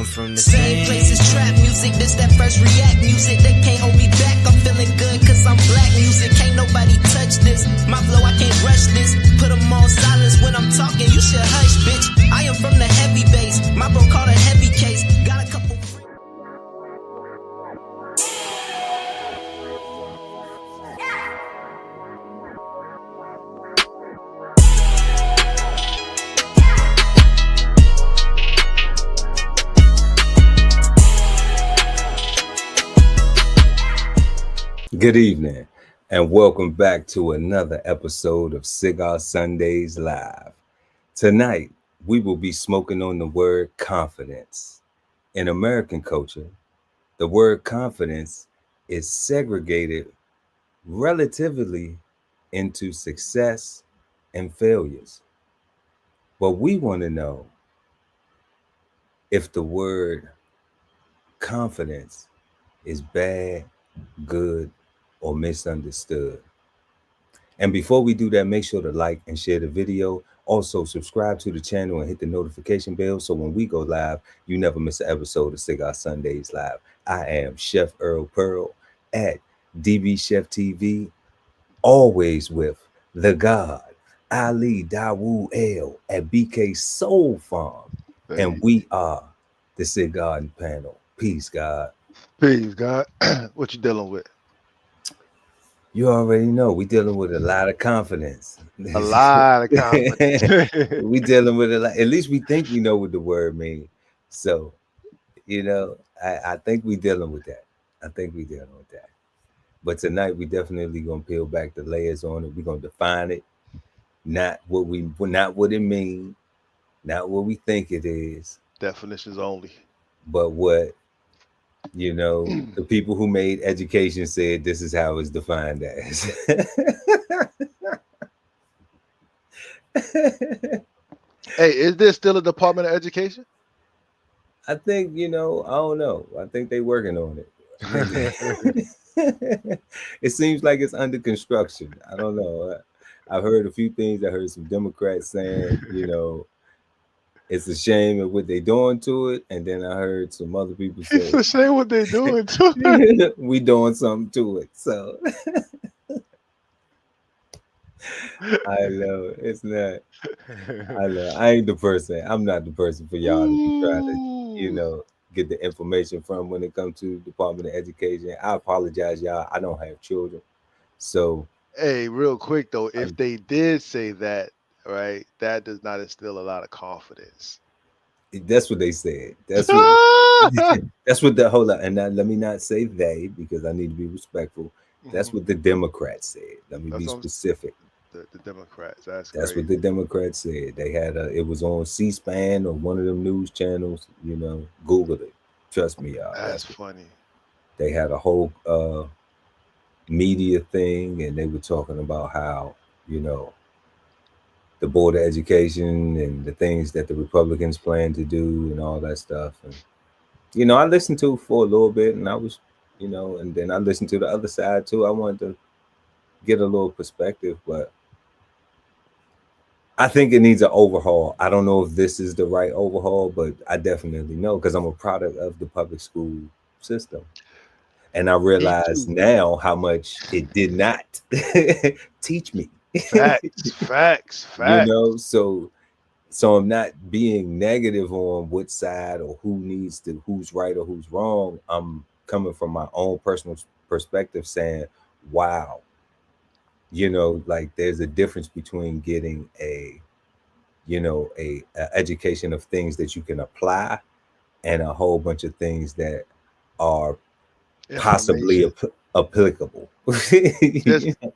I'm from the same place as trap music. This that fresh react music. They can't hold me back. I'm feeling good cause I'm black music. Can't nobody touch this. My flow, I can't rush this. Put them on silence when I'm talking. You should hush, bitch. I am from the heavy base. My bro called a heavy case. Got a couple. Good evening, and welcome back to another episode of Cigar Sundays Live. Tonight, we will be smoking on the word confidence. In American culture, the word confidence is segregated relatively into success and failures. But we want to know if the word confidence is bad, good, or misunderstood. And before we do that, make sure to like and share the video. Also, subscribe to the channel and hit the notification bell so when we go live, you never miss an episode of Cigar Sundays Live. I am Chef Earl Pearl at DBCHEFTV, always with the God, Ali Dawood L at BK Soul Farm. And we are the Cigarden Panel. Peace, God. Peace, God. What you dealing with? You already know we dealing with a lot of confidence. A lot of confidence. We dealing with a lot. At least we think we know what the word means. So, I think we dealing with that. But tonight we definitely gonna peel back the layers on it. We're gonna define it, not what it means, not what we think it is. Definitions only. But what the people who made education said this is how it's defined as. Hey, is there still a Department of Education? I think, I don't know. I think they're working on it. It seems like it's under construction. I don't know. I've heard a few things. I heard some Democrats saying, it's a shame of what they're doing to it. And then I heard some other people say, it's a shame what they're doing to it. We doing something to it. So I know it's not. I know I ain't the person. I'm not the person for y'all to be trying to, get the information from when it comes to Department of Education. I apologize, y'all. I don't have children. So hey, real quick though, if they did say that, right, that does not instill a lot of confidence. That's what they said. That's what that's what the whole lot. And now, let me not say they, because I need to be respectful. That's what the Democrats said. Let me be specific. The Democrats. That's what the Democrats said. They had it was on C-SPAN or one of them news channels. Google it. Trust me, y'all. That's funny. They had a whole media thing, and they were talking about how the Board of Education and the things that the Republicans plan to do and all that stuff. And I listened to it for a little bit, and I was and then I listened to the other side too. I wanted to get a little perspective, but I think it needs an overhaul. I don't know if this is the right overhaul, but I definitely know because I'm a product of the public school system. And I realize now how much it did not teach me. Facts. So I'm not being negative on what side or who's right or who's wrong. I'm coming from my own personal perspective saying, wow, like there's a difference between getting a education of things that you can apply and a whole bunch of things that are possibly applicable.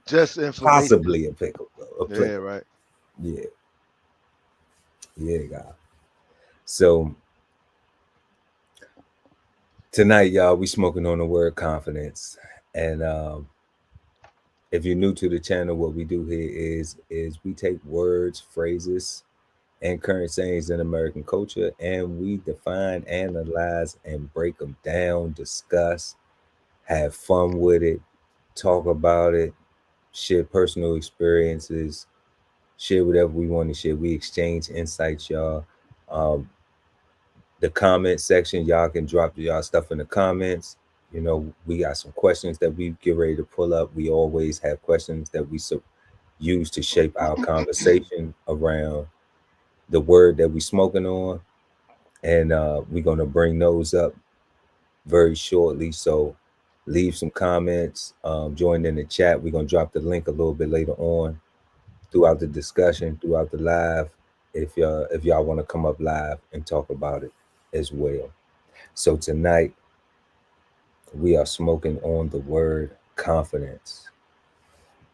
just possibly applicable. Yeah, right. Yeah, God. So tonight, y'all, we smoking on the word confidence. And if you're new to the channel, what we do here is we take words, phrases, and current sayings in American culture, and we define, analyze, and break them down, discuss, have fun with it, talk about it, share personal experiences, share whatever we want to share. We exchange insights, y'all. the comment section. Y'all can drop y'all stuff in the comments. You know, we got some questions that we get ready to pull up. We always have questions that we use to shape our conversation around the word that we smoking on, and we're gonna bring those up very shortly. So leave some comments, join in the chat. We're gonna drop the link a little bit later on throughout the discussion, throughout the live. If y'all want to come up live and talk about it as well. So tonight we are smoking on the word confidence,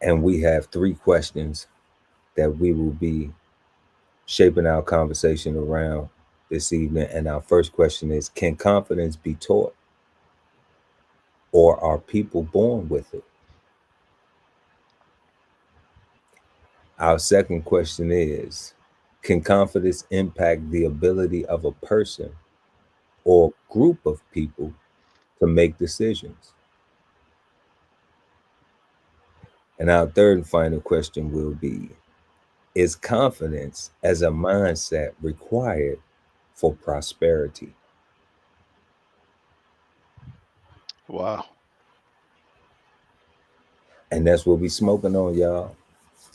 and we have three questions that we will be shaping our conversation around this evening. And our first question is, can confidence be taught, or are people born with it? Our second question is, can confidence impact the ability of a person or group of people to make decisions? And our third and final question will be, is confidence as a mindset required for prosperity? Wow. And that's what we smoking on, y'all.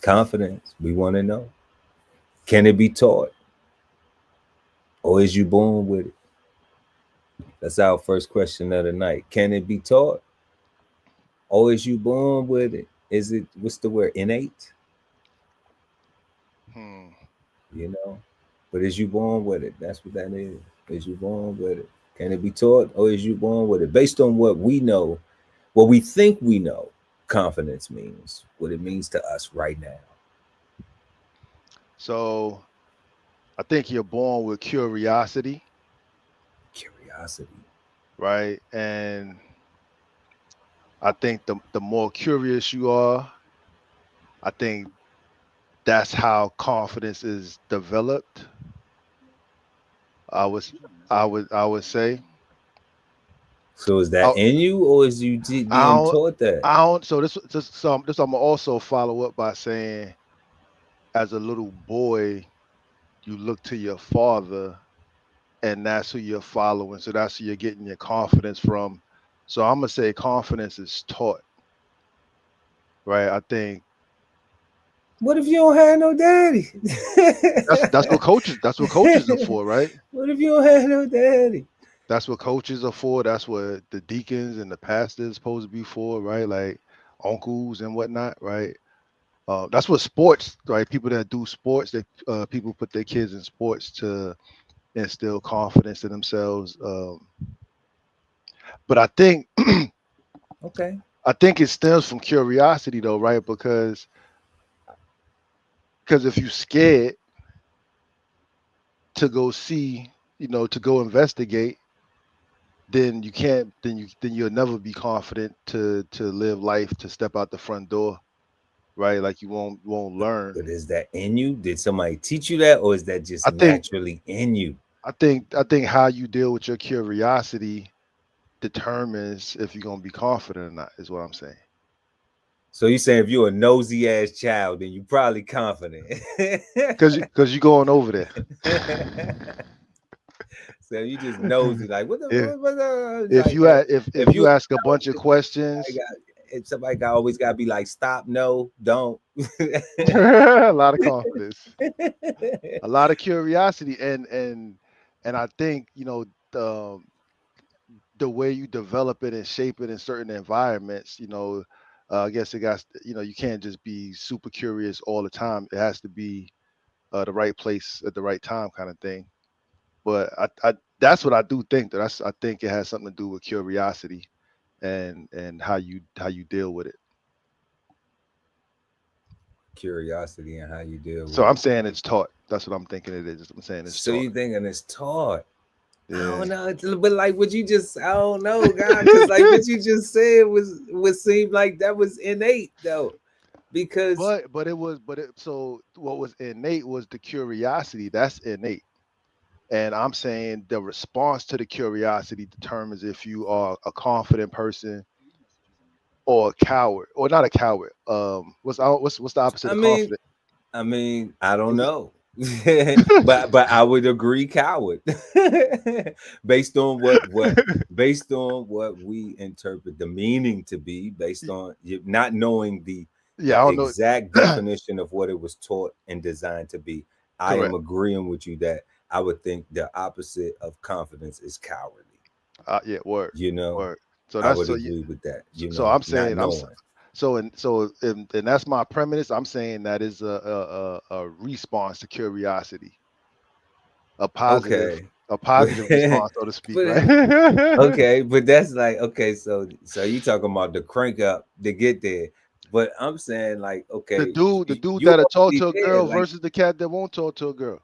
Confidence. We want to know. Can it be taught? Or is you born with it? That's our first question of the night. Can it be taught? Or is you born with it? Is it, what's the word, innate? Hmm. You know? But is you born with it? That's what that is. Is you born with it? Can it be taught, or is you born with it? Based on what we know, what we think we know, confidence means, what it means to us right now. So I think you're born with curiosity, Curiosity. right? And I think the more curious you are, I think that's how confidence is developed. I was I would say. So is that I, in you, or is you I being don't taught that? I don't so this I'm gonna also follow up by saying, as a little boy, you look to your father, and that's who you're following. So that's who you're getting your confidence from. So I'm gonna say confidence is taught, right? I think What if you don't have no daddy? that's what coaches are for, right? What if you don't have no daddy? That's what coaches are for. That's what the deacons and the pastors supposed to be for, right? Like uncles and whatnot, right? That's what sports, right? People that do sports, that people put their kids in sports to instill confidence in themselves. But I think Okay. I think it stems from curiosity, though, right? Because if you're scared to go see, to go investigate, then you can't, then you'll never be confident to live life, to step out the front door, right? Like you won't learn. But is that in you? Did somebody teach you that, or is that just I think naturally in you? I think how you deal with your curiosity determines if you're gonna be confident or not, is what I'm saying. So you saying if you're a nosy ass child, then you probably confident. Because you're going over there. So you just nosy, like what the if if like you if if you you ask a bunch of somebody questions, got, if somebody got always gotta be like, stop, no, don't. a lot of confidence, a lot of curiosity, and I think the way you develop it and shape it in certain environments, I guess it got, you can't just be super curious all the time. It has to be the right place at the right time, kind of thing. But I that's what I do think. I think it has something to do with curiosity and how you deal with it. Curiosity and how you deal So with I'm it. saying it's taught. That's what I'm thinking it is. I'm saying it's So taught. you thinking it's taught? I Yeah. don't know, but like what you just, I don't know, God, because like what you just said was would seem like that was innate though, because So what was innate was the curiosity. That's innate. And I'm saying the response to the curiosity determines if you are a confident person or a coward, or not a coward. What's the opposite I of mean, confident? I don't Is it know. but I would agree coward. based on what we interpret the meaning to be, based on not knowing the Yeah, I don't know. exact definition of what it was taught and designed to be. I am Correct. agreeing with you that I would think the opposite of confidence is cowardly. Yeah, word, You know, word. So I that's would so. agree with that. You So know, I'm not saying knowing. and that's my premise. I'm saying that is a response to curiosity, a positive Okay. a But, positive response, so to speak, but right? okay, but that's like okay, so you talking about the crank up to get there. But I'm saying like, the okay, dude you that'll talk already to a there. girl Like, versus the cat that won't talk to a girl.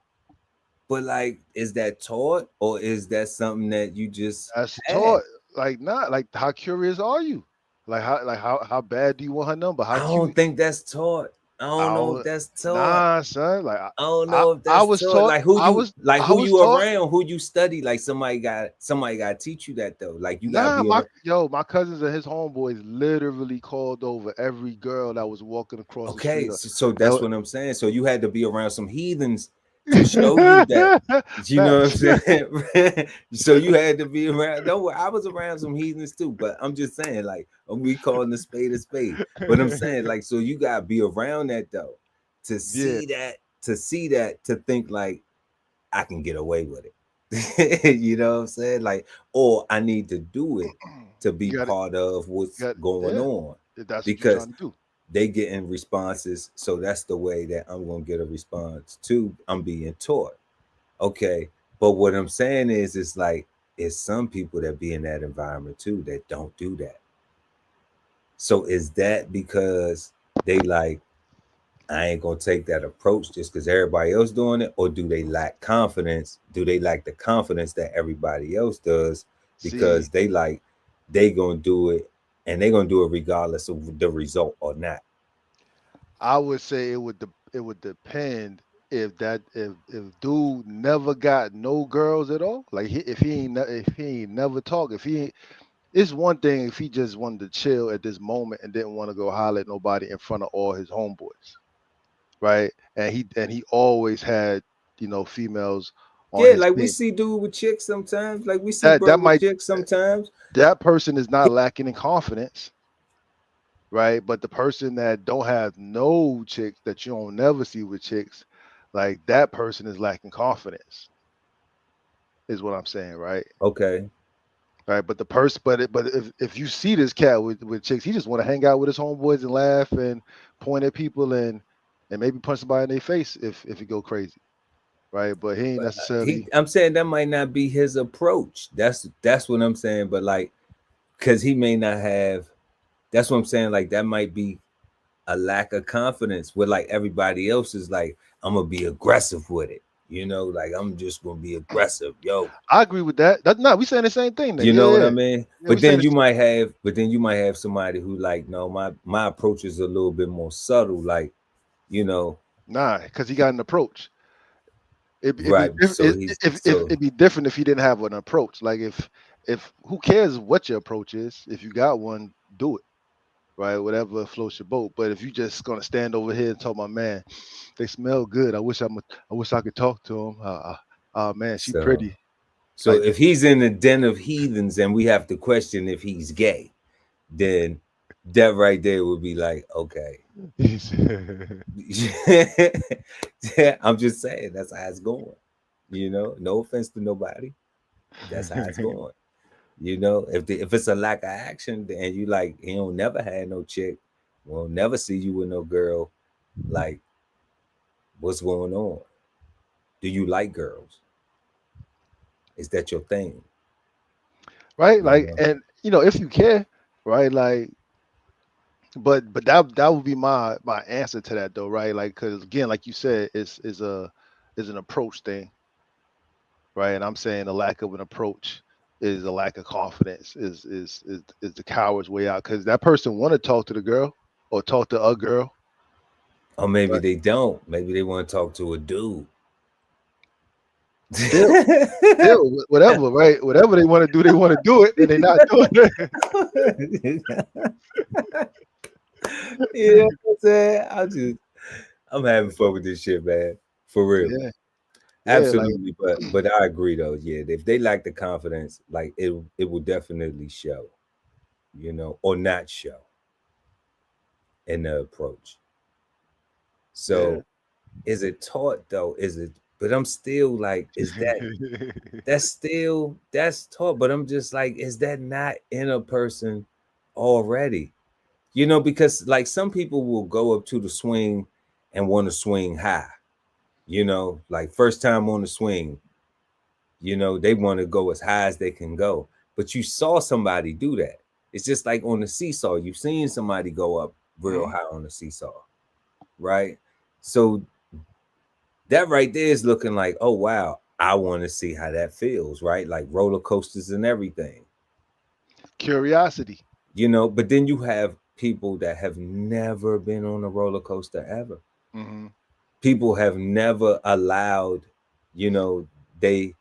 but like, is that taught or is that something that you just That's have? taught. Like not like how curious are you? How bad do you want her number? I How don't cute? think that's taught. I I don't know if don't, that's taught. nah, son. Like I don't know if I that's was taught. taught. Like who you like I who was you taught. around, who you study. Like somebody got to teach you that though. Like you got to Nah, be around. my cousins and his homeboys literally called over every girl that was walking across the street. Okay, so that's Uh, what I'm saying. So you had to be around some heathens to show you that. You know what I'm Facts. saying? So you had to be around. Don't worry, I was around some heathens too, but I'm just saying, like, we calling a spade a spade. But I'm saying, like, so you gotta be around that though to Yeah, see that, to think like I can get away with it. You know what I'm saying? Like, or I need to do it to you be got it. part of what's going Yeah. on If that's what you're because trying to do. they getting responses, so that's the way that I'm gonna get a response too. I'm being taught. Okay. But what I'm saying is it's like it's some people that be in that environment too that don't do that. So is that because they like I ain't gonna take that approach just because everybody else doing it, or do they lack confidence? Do they lack the confidence that everybody else does See, because they like they gonna do it and they gonna do it regardless of the result or not? I would say it would depend if dude never got no girls at all. Like if he ain't never talk, if he ain't, it's one thing if he just wanted to chill at this moment and didn't want to go holler at nobody in front of all his homeboys, right? And he always had females on Yeah, his like we team. see dude with chicks sometimes, like we see That bro with might chicks sometimes. that person is not lacking in confidence, right? But the person that don't have no chicks that you don't never see with chicks, like that person is lacking confidence, is what I'm saying, right? Okay. Right. But the person, but if you see this cat with chicks, he just want to hang out with his homeboys and laugh and point at people and maybe punch somebody in their face if he go crazy, right? But he ain't But necessarily. I'm saying that might not be his approach. That's what I'm saying. But like, cause he may not have. That's what I'm saying. Like that might be a lack of confidence where like everybody else is like, I'm gonna be aggressive with it. You know, like I'm just gonna be aggressive, yo. I agree with that. No, we saying the same thing then. You Yeah, know what yeah, I mean? yeah. We saying this. But then you might have somebody who like, no, my approach is a little bit more subtle. Like, you know, Nah, because he got an approach. It'd be right? So he's if so it'd be different if he didn't have an approach. Like if who cares what your approach is? If you got one, do it. Right, whatever floats your boat. But if you just gonna stand over here and talk, my man, they smell good. I wish I could talk to them. Man, she so pretty. so Like if he's in a den of heathens and we have to question if he's gay, then that right there would be like, okay. Yeah, I'm just saying that's how it's going. You know, no offense to nobody. That's how it's going. You know, if it's a lack of action and you like he don't never had no chick, will never see you with no girl, like what's going on? Do you like girls? Is that your thing? right, You like, know? and if you care, right, like, but that would be my answer to that though, right? Like, because again, like you said, is an approach thing, right? And I'm saying the lack of an approach is a lack of confidence, is the coward's way out because that person want to talk to the girl or talk to a girl. Or maybe Right. they don't. Maybe they want to talk to a dude. Still, whatever, right? Whatever they want to do, they want to do it, and they're not doing it. You know what I'm saying? I'm having fun with this shit, man. For real. Yeah, yeah, like Absolutely. But I agree though. Yeah, if they lack the confidence, like it will definitely show, or not show in the approach. yeah. So is it taught though? Is it, but I'm still like, that's taught, but I'm just like, is that not in a person already? Because like some people will go up to the swing and want to swing high, like first time on the swing, they want to go as high as they can go. But you saw somebody do that. It's just like on the seesaw, you've seen somebody go up real Mhm. high on the seesaw, right? So that right there is looking like, oh wow, I want to see how that feels, right? Like roller coasters and everything, Curiosity. but then you have people that have never been on a roller coaster ever. Hmm. People have never allowed, you know, they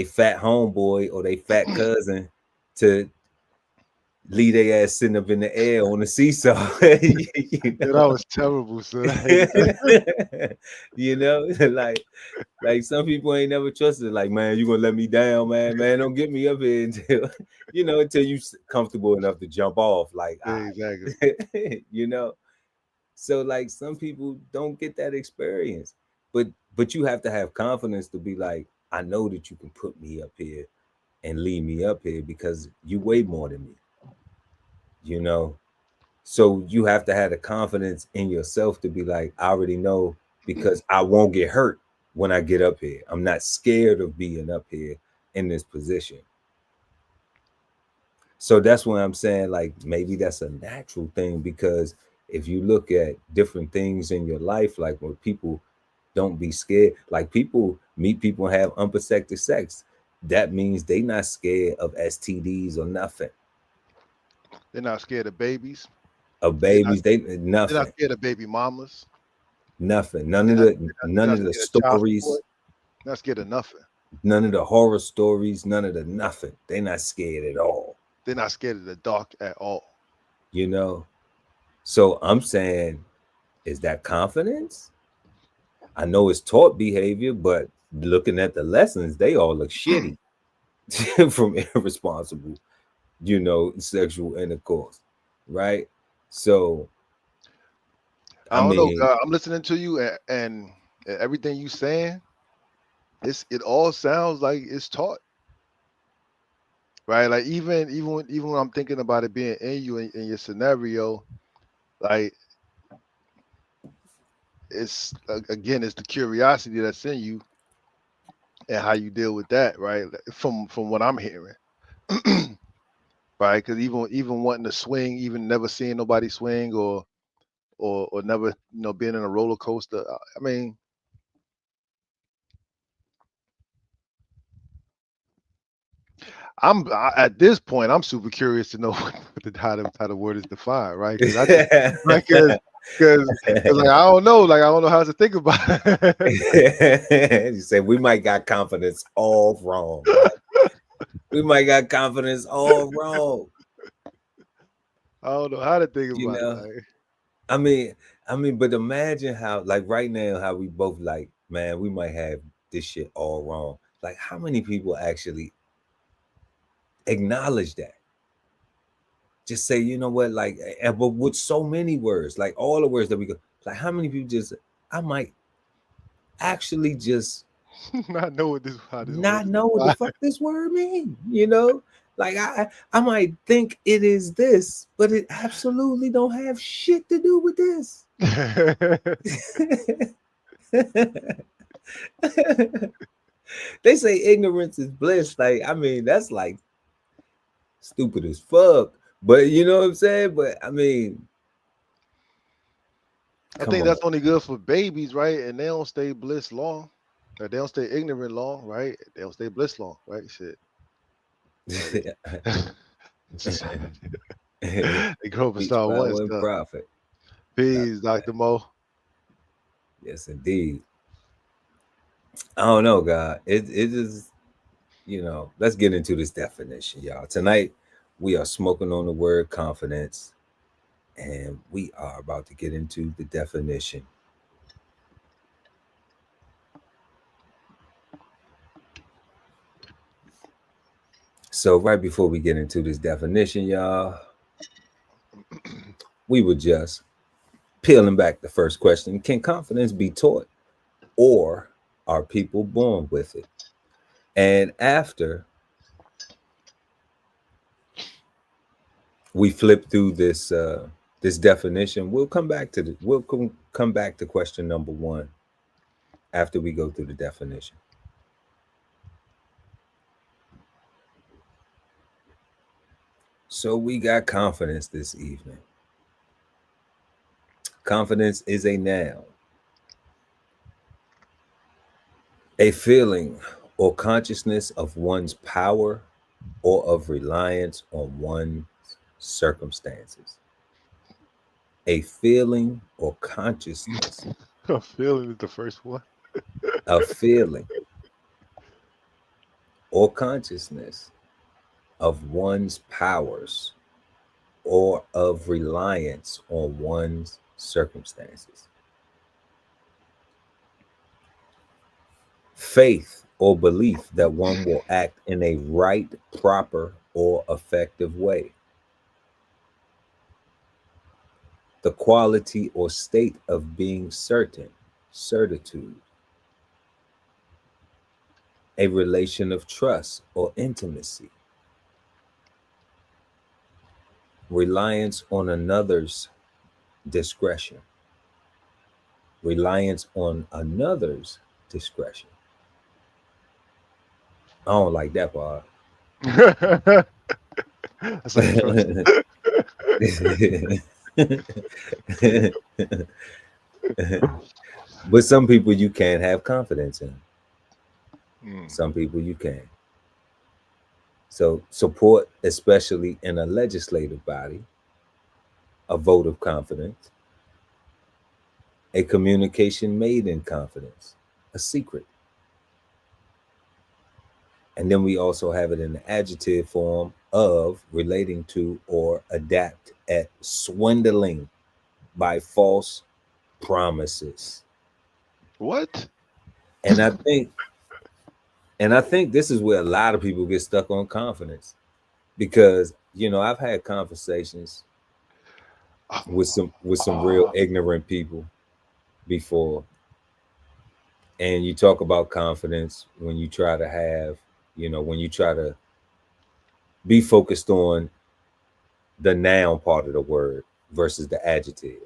fat homeboy or they fat cousin to leave their ass sitting up in the air on the seesaw. you Yeah, know, that was terrible, son. I hated that. like some people ain't never trusted. Like, man, you gonna let me down, man? Man, don't get me up here until until you comfortable enough to jump off. Like, Yeah, exactly. you know. So like some people don't get that experience, but you have to have confidence to be like, I know that you can put me up here and leave me up here because you weigh more than me, you know. So you have to have the confidence in yourself to be like, I already know because I won't get hurt when I get up here. I'm not scared of being up here in this position. So that's why I'm saying, like, maybe that's a natural thing because if you look at different things in your life, like when people don't be scared, like people meet people and have unprotected sex, that means they not scared of STDs or nothing, They're not scared of babies. of They're not. babies. They They're not nothing, scared of baby mamas. nothing. They're not. They're None not of the scared of child stories, support. They're not scared of nothing. none of the horror stories, none of the nothing. They not scared at all, They're not scared of the dark at all. you know. So I'm saying, is that confidence? I know it's taught behavior, but looking at the lessons, they all look shitty from irresponsible, sexual intercourse, right? So, I I don't know. mean, I'm listening to you, and everything you saying. It all sounds like it's taught, right? Like even when I'm thinking about it being in you in your scenario, like it's again it's the curiosity that's in you and how you deal with that, right? From what I'm hearing, right? Because even wanting to swing, even never seeing nobody swing or never being in a roller coaster. I mean, at this point I'm super curious to know how the word is defined, right? Because I just like because like I don't know how to think about it. you say we might got confidence all wrong, right? We might got confidence all wrong, I don't know how to think you about it. know. Like, I mean, but imagine how, like right now, how we both like, man, we might have this shit all wrong. Like, how many people actually acknowledge that? Just say, you know what, like, but with so many words, like all the words that we go, like, how many people just, I might actually just not know how this word not is know what the fuck this word mean, Like I might think it is this, but it absolutely don't have shit to do with this. defined. They say ignorance is bliss. Like, I mean, that's like stupid as fuck. But you know what I'm saying? But I mean, I come think on. that's only good for babies, right? And they don't stay bliss long. Or they don't stay ignorant long, right? They don't stay bliss long, right? Shit. They grow up and Each start wanting power and stuff. profit. Peace, Dr. Mo. Yes, indeed. I don't know, God. It is, let's get into this definition, y'all. Tonight, we are smoking on the word confidence, and we are about to get into the definition. So right before we get into this definition, y'all, we were just peeling back the first question. Can confidence be taught, or are people born with it? And after we flip through this definition, we'll come back to come back to question number one after we go through the definition. So we got confidence this evening. Confidence is a noun, a feeling or consciousness of one's power or of reliance on one's circumstances. A feeling or consciousness. A feeling is the first one. A feeling or consciousness of one's powers or of reliance on one's circumstances. Faith or belief that one will act in a right, proper, or effective way. The quality or state of being certain, certitude. A relation of trust or intimacy. Reliance on another's discretion. Reliance on another's discretion. I don't like that part. That's like But some people you can't have confidence in. Mm. Some people you can. So support, especially in a legislative body, a vote of confidence, a communication made in confidence, a secret. And then we also have it in the adjective form of relating to or adapt at swindling by false promises. What? And I think this is where a lot of people get stuck on confidence, because I've had conversations with some real ignorant people before, and you talk about confidence when you try to have, when you try to be focused on the noun part of the word versus the adjective,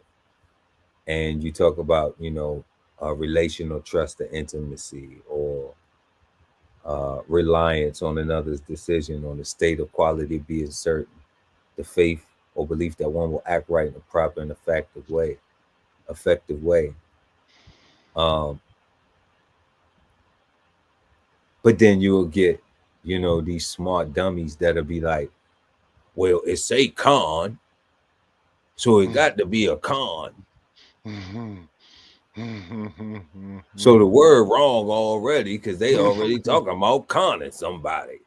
and you talk about relational trust or intimacy, or reliance on another's decision, on the state of quality being certain, the faith or belief that one will act right in a proper and effective way. But then you'll get, these smart dummies that'll be like, well, it's a con, so it got to be a con. So the word wrong already, because they already talking about conning somebody.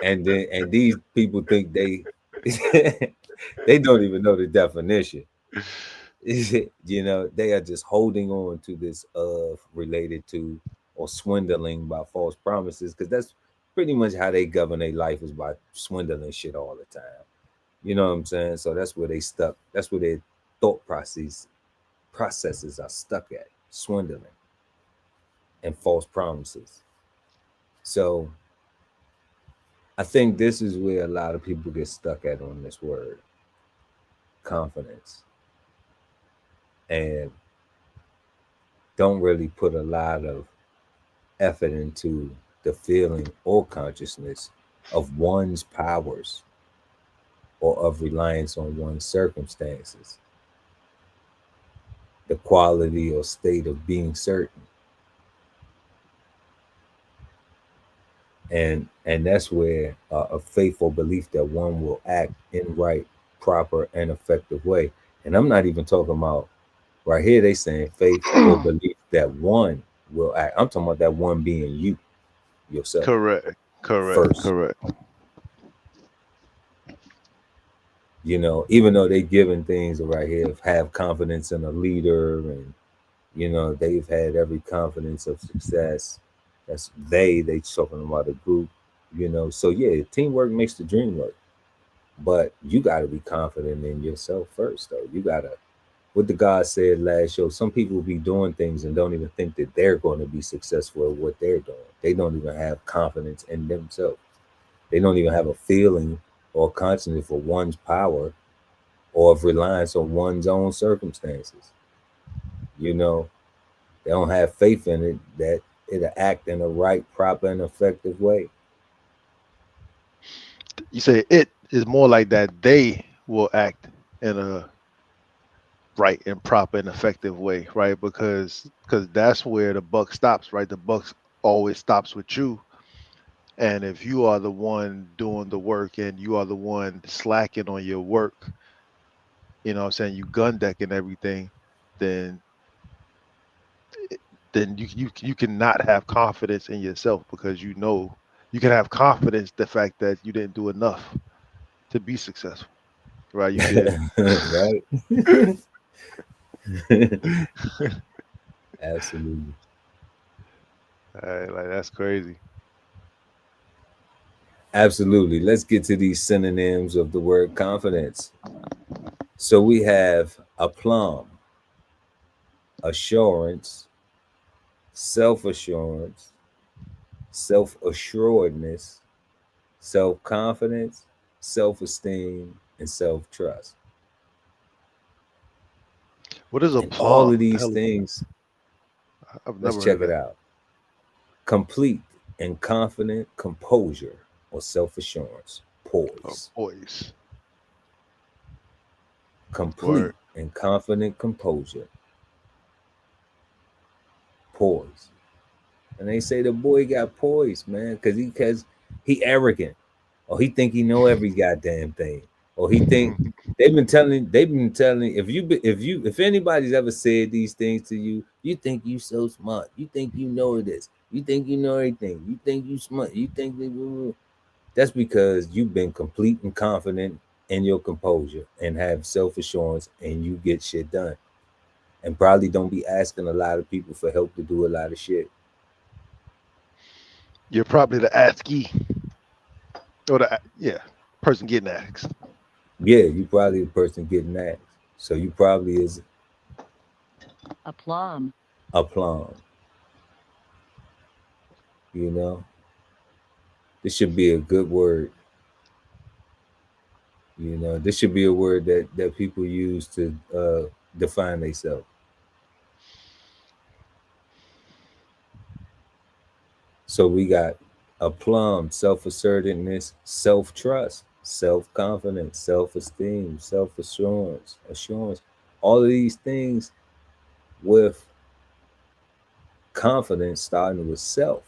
And these people think they they don't even know the definition. They are just holding on to this of related to or swindling by false promises, because that's pretty much how they govern their life, is by swindling shit all the time. You know what I'm saying? So that's where they stuck. That's where their thought processes are stuck at, swindling and false promises. So I think this is where a lot of people get stuck at on this word, confidence, and don't really put a lot of effort into the feeling or consciousness of one's powers or of reliance on one's circumstances, the quality or state of being certain. And that's where a faithful belief that one will act in right, proper, and effective way. And I'm not even talking about, right here they saying faith or belief that one will act. I'm talking about that one being you, yourself. Correct. Even though they giving things right here, have confidence in a leader, and they've had every confidence of success. That's they talking about a group. you know. So yeah, teamwork makes the dream work, but you got to be confident in yourself first, though. You gotta, what the God said last show. Some people be doing things and don't even think that they're going to be successful at what they're doing. They don't even have confidence in themselves. They don't even have a feeling or consciousness for one's power or of reliance on one's own circumstances. You know, they don't have faith in it that it'll act in a right, proper, and effective way. You say it is more like that they will act in a right and proper and effective way, right? Because that's where the buck stops, right? The buck always stops with you. And if you are the one doing the work and you are the one slacking on your work, you know what I'm saying, you gun decking everything, then then you cannot have confidence in yourself because you know you can have confidence the fact that you didn't do enough to be successful, right? You could Right? Absolutely. like that's crazy. Absolutely. Let's get to these synonyms of the word confidence. So we have aplomb, assurance, self assurance, self assuredness, self confidence, self esteem, and self trust. What is a And all plum? of What the these hell is that? things, I've let's never heard check of it that. out. Complete and confident composure or self assurance, Oh, poise. boys. Complete Word. and confident composure, poise. And they say the boy got poise, man, because he arrogant, or he think he know every goddamn thing, or he think they've been telling if anybody's ever said these things to you, you think you so smart, you think you know this, you think you know everything, you think you smart, you think that's because you've been complete and confident in your composure and have self assurance and you get shit done, and probably don't be asking a lot of people for help to do a lot of shit. You're probably the ASCII or the yeah person getting asked. Yeah, you probably the person getting asked. So you probably is Aplomb. aplomb. You know, this should be a good word. You know, this should be a word that people use to define themselves. So we got aplomb, self-assertiveness, self-trust, self-confidence, self-esteem, self-assurance, assurance. All of these things with confidence starting with self.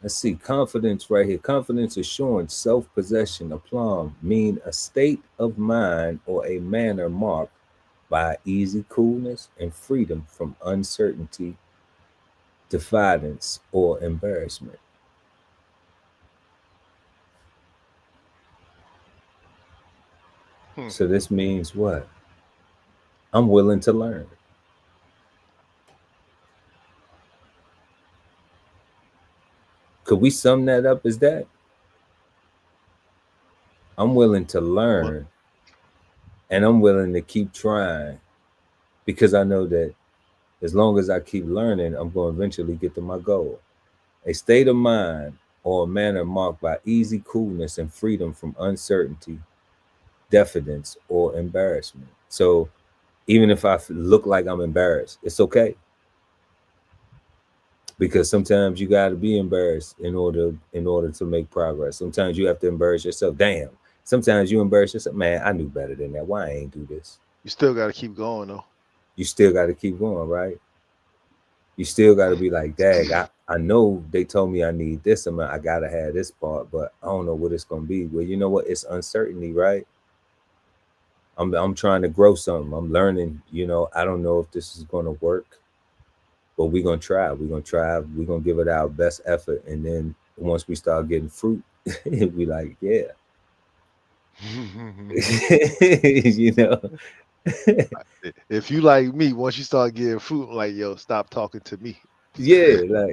Let's see, confidence right here. Confidence, assurance, self possession, aplomb mean a state of mind or a manner marked by easy coolness and freedom from uncertainty, diffidence, or embarrassment. Hmm. So this means what? I'm willing to learn. Could we sum that up as that? I'm willing to Well, learn and I'm willing to keep trying because I know that as long as I keep learning, I'm going to eventually get to my goal. A state of mind or a manner marked by easy coolness and freedom from uncertainty, diffidence, or embarrassment. So even if I look like I'm embarrassed, it's okay because sometimes you got to be embarrassed in order to make progress. Sometimes you have to embarrass yourself. Damn. Sometimes you embarrass yourself. Man, I knew better than that. Why I ain't do this? you still got to keep going though. You still got to keep going, right? You still got to be like, dag, I know they told me I need this amount. I got to have this part, but I don't know what it's going to be. Well, you know what? It's uncertainty, right? I'm trying to grow something. I'm learning, I don't know if this is going to work, but we're going to try. We're going to try. We're going to give it our best effort. And then once we start getting fruit, we like, yeah. you know, If you like me, once you start getting fruit, I'm like, yo, stop talking to me. Yeah, like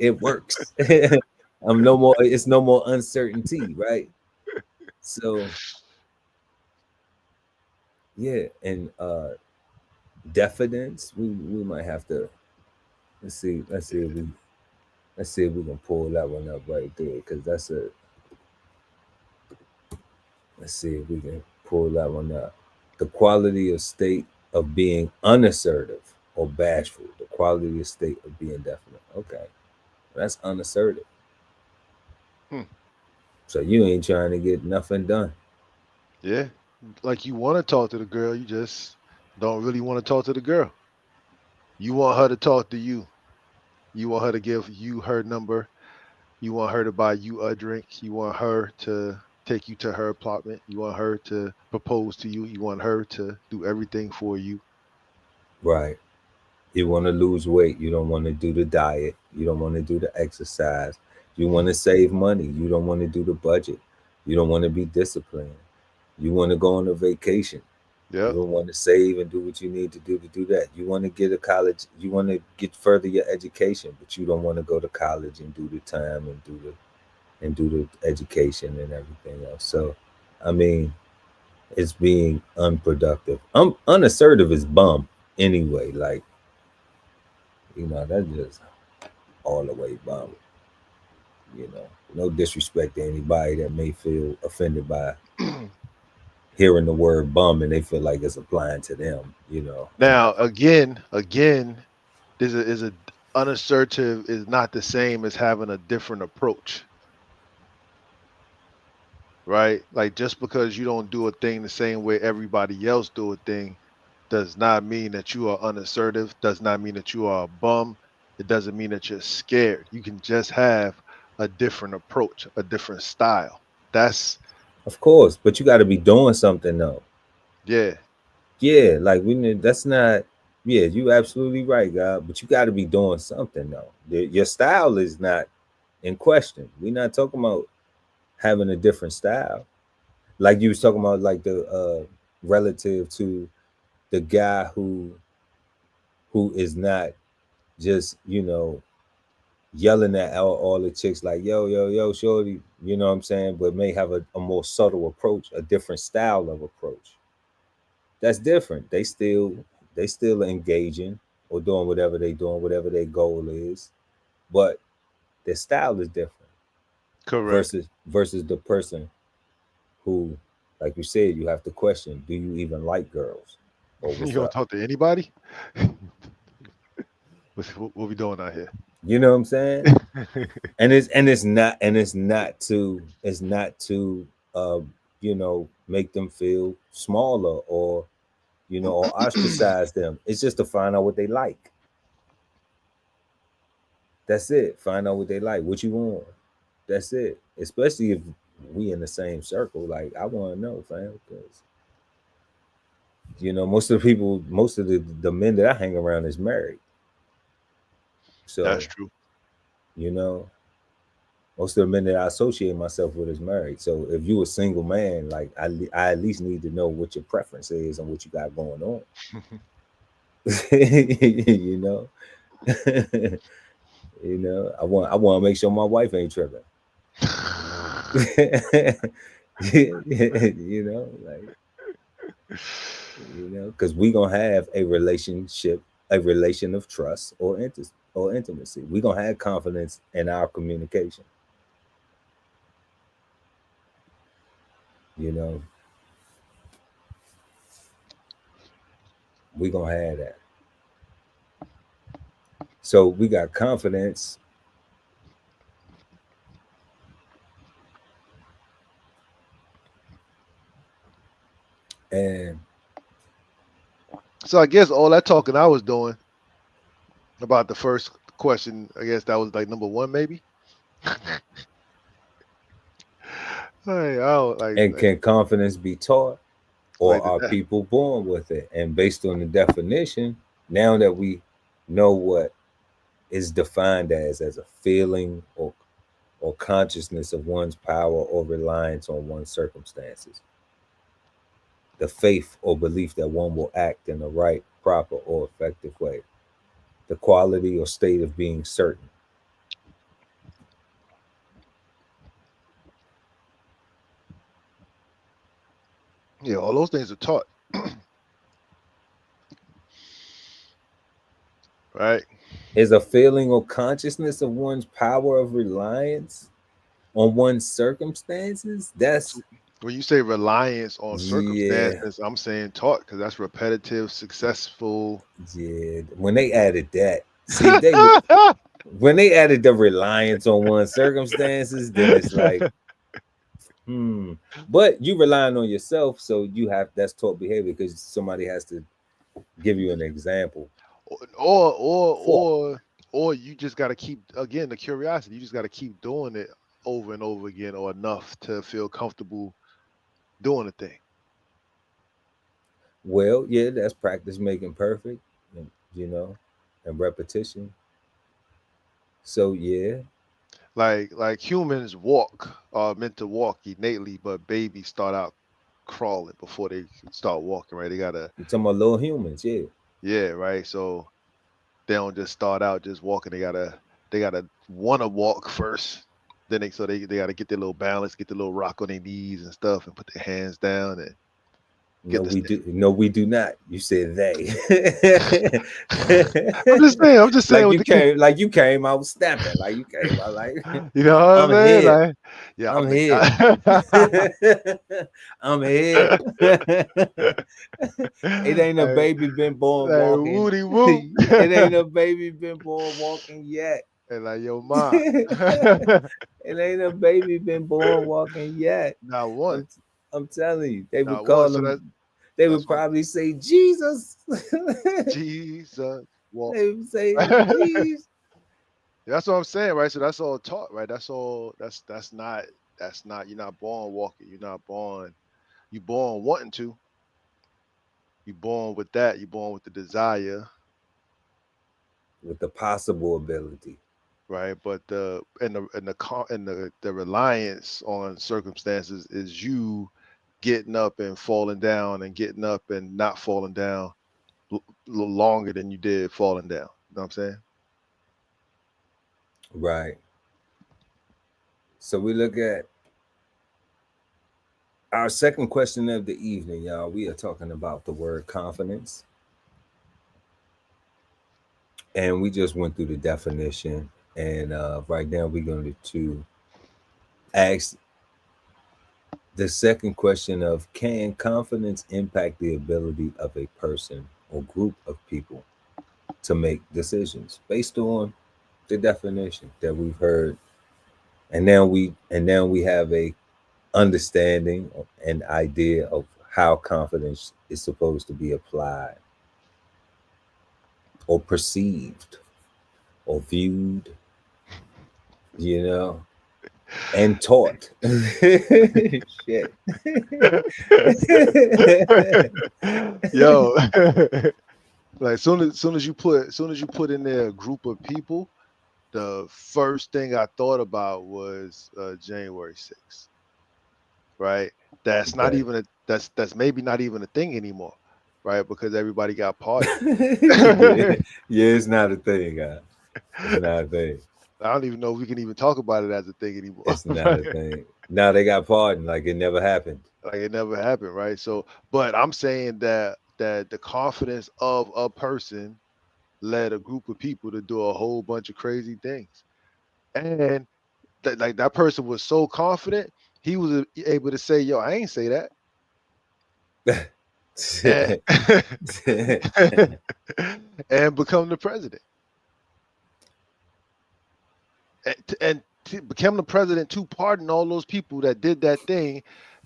it works. I'm no more. It's no more uncertainty, right? So yeah, and diffidence. We might have to let's see if we can pull that one up right there because that's a let's see if we can pull that one up. The quality of state of being unassertive or bashful. The quality of state of being definite. Okay, that's unassertive. Hmm. So you ain't trying to get nothing done. Yeah. Like you want to talk to the girl, you just don't really want to talk to the girl. You want her to talk to you. You want her to give you her number. You want her to buy you a drink. You want her to take you to her apartment. You want her to propose to you. You want her to do everything for you. Right. You want to lose weight. You don't want to do the diet. You don't want to do the exercise. You want to save money. You don't want to do the budget. You don't want to be disciplined. You want to go on a vacation. You Yep. don't want to save and do what you need to do that. You want to get a college. You want to get further your education, but you don't want to go to college and do the time and do the education and everything else. So, I mean, it's being unproductive. Unassertive is bum anyway. Like that's just all the way bum. No disrespect to anybody that may feel offended by hearing the word bum and they feel like it's applying to them. Now, again, is a unassertive is not the same as having a different approach, right? Like just because you don't do a thing the same way everybody else do a thing does not mean that you are unassertive, does not mean that you are a bum. It doesn't mean that you're scared. You can just have a different approach, a different style. That's Of course, but you got to be doing something though. yeah, Yeah, like we need. That's not. Yeah, you absolutely right, God. But you got to be doing something though. Your style is not in question. We're not talking about having a different style. Like you was talking about, like the relative to the guy who is not just yelling at all the chicks like yo shorty, you know what I'm saying, but may have a more subtle approach, a different style of approach. That's different. They still engaging or doing whatever they doing, whatever their goal is, but their style is different correct. versus the person who, like you said, you have to question: do you even like girls, or You what's don't up? talk to anybody? What we doing out here? You know what I'm saying? And it's not to make them feel smaller or ostracize them. It's just to find out what they like. That's it. Find out what they like, what you want. That's it. Especially if we in the same circle. Like, I want to know, fam, because most of the men that I hang around is married. That's So true. you know most of the men that I associate myself with is married. So if you a single man, like I at least need to know what your preference is and what you got going on. you know, I want to make sure my wife ain't tripping. Like because we gonna have a relationship, a relation of trust or intimacy. We gonna have confidence in our communication. You know, we gonna have that. So we got confidence, and So I guess all that talking I was doing about the first question, I guess that was like number one, maybe. Like, oh, like can confidence be taught, or like are that. people born with it? And based on the definition, now that we know what is defined as a feeling or consciousness of one's power or reliance on one's circumstances. the faith or belief that one will act in the right, proper, or effective way, the quality or state of being certain. Yeah, all those things are taught. Right. Is a feeling or consciousness of one's power of reliance on one's circumstances. That's, When you say reliance on yeah, circumstances, I'm saying taught because that's repetitive, successful. yeah. When they added that, see, they would, when they added the reliance on one's circumstances, then it's like, hmm. But you relying on yourself, so you have, that's taught behavior because somebody has to give you an example. or or For or or you just got to keep, again, the curiosity. You just got to keep doing it over and over again, or enough to feel comfortable doing the thing. well, yeah, that's practice making perfect, and, and repetition. So yeah, Like humans walk, are meant to walk innately, but babies start out crawling before they start walking, right? They gotta, you're talking about little humans, yeah. yeah, right. So they don't just start out just walking. They gotta want to walk first. Then they gotta get their little balance, get the little rock on their knees and stuff, and put their hands down and No, get the we stick. do. No, we do not. You said they. I'm just saying like with you the kid. came, like you came out stepping, like you came out like You know what I'm I'm saying? here. Like, yeah, I'm I'm the here. guy. I'm here. It ain't a Like, baby been born walking. Woody Woo. It ain't a baby been born walking yet. And like, yo, ma. It ain't a baby been born walking yet. Not one. I'm, I'm telling you, they would Not one. call So them. They that's would what probably say Jesus. Jesus walk. They would say Jesus. That's what I'm saying, right? So that's all taught, right? That's all. That's not. You're not born walking. You're not born. You're born wanting to. You're born with that. You're born with the desire, With the possible ability. right? But the reliance on circumstances is you getting up and falling down, and getting up and not falling down longer than you did falling down. You know what I'm saying? Right. So we look at our second question of the evening, y'all. We are talking about the word confidence. And we just went through the definition. And right now we're going to ask the second question of, can confidence impact the ability of a person or group of people to make decisions based on the definition that we've heard? And now we have a understanding, an idea of how confidence is supposed to be applied or perceived or viewed, and taught. Shit. Yo, like soon as you put in there a group of people, the first thing I thought about was January 6th, right? That's not Okay. even that's maybe not even a thing anymore, right? Because everybody got pardoned. Yeah, yeah, it's not a thing, guys. It's not a thing. I don't even know if we can even talk about it as a thing anymore. It's not a thing. Now they got pardoned like it never happened. Like it never happened, right? So, but I'm saying that the confidence of a person led a group of people to do a whole bunch of crazy things, and like that person was so confident, he was able to say, "Yo, I ain't say that," and, and become the president, and to become the president to pardon all those people that did that thing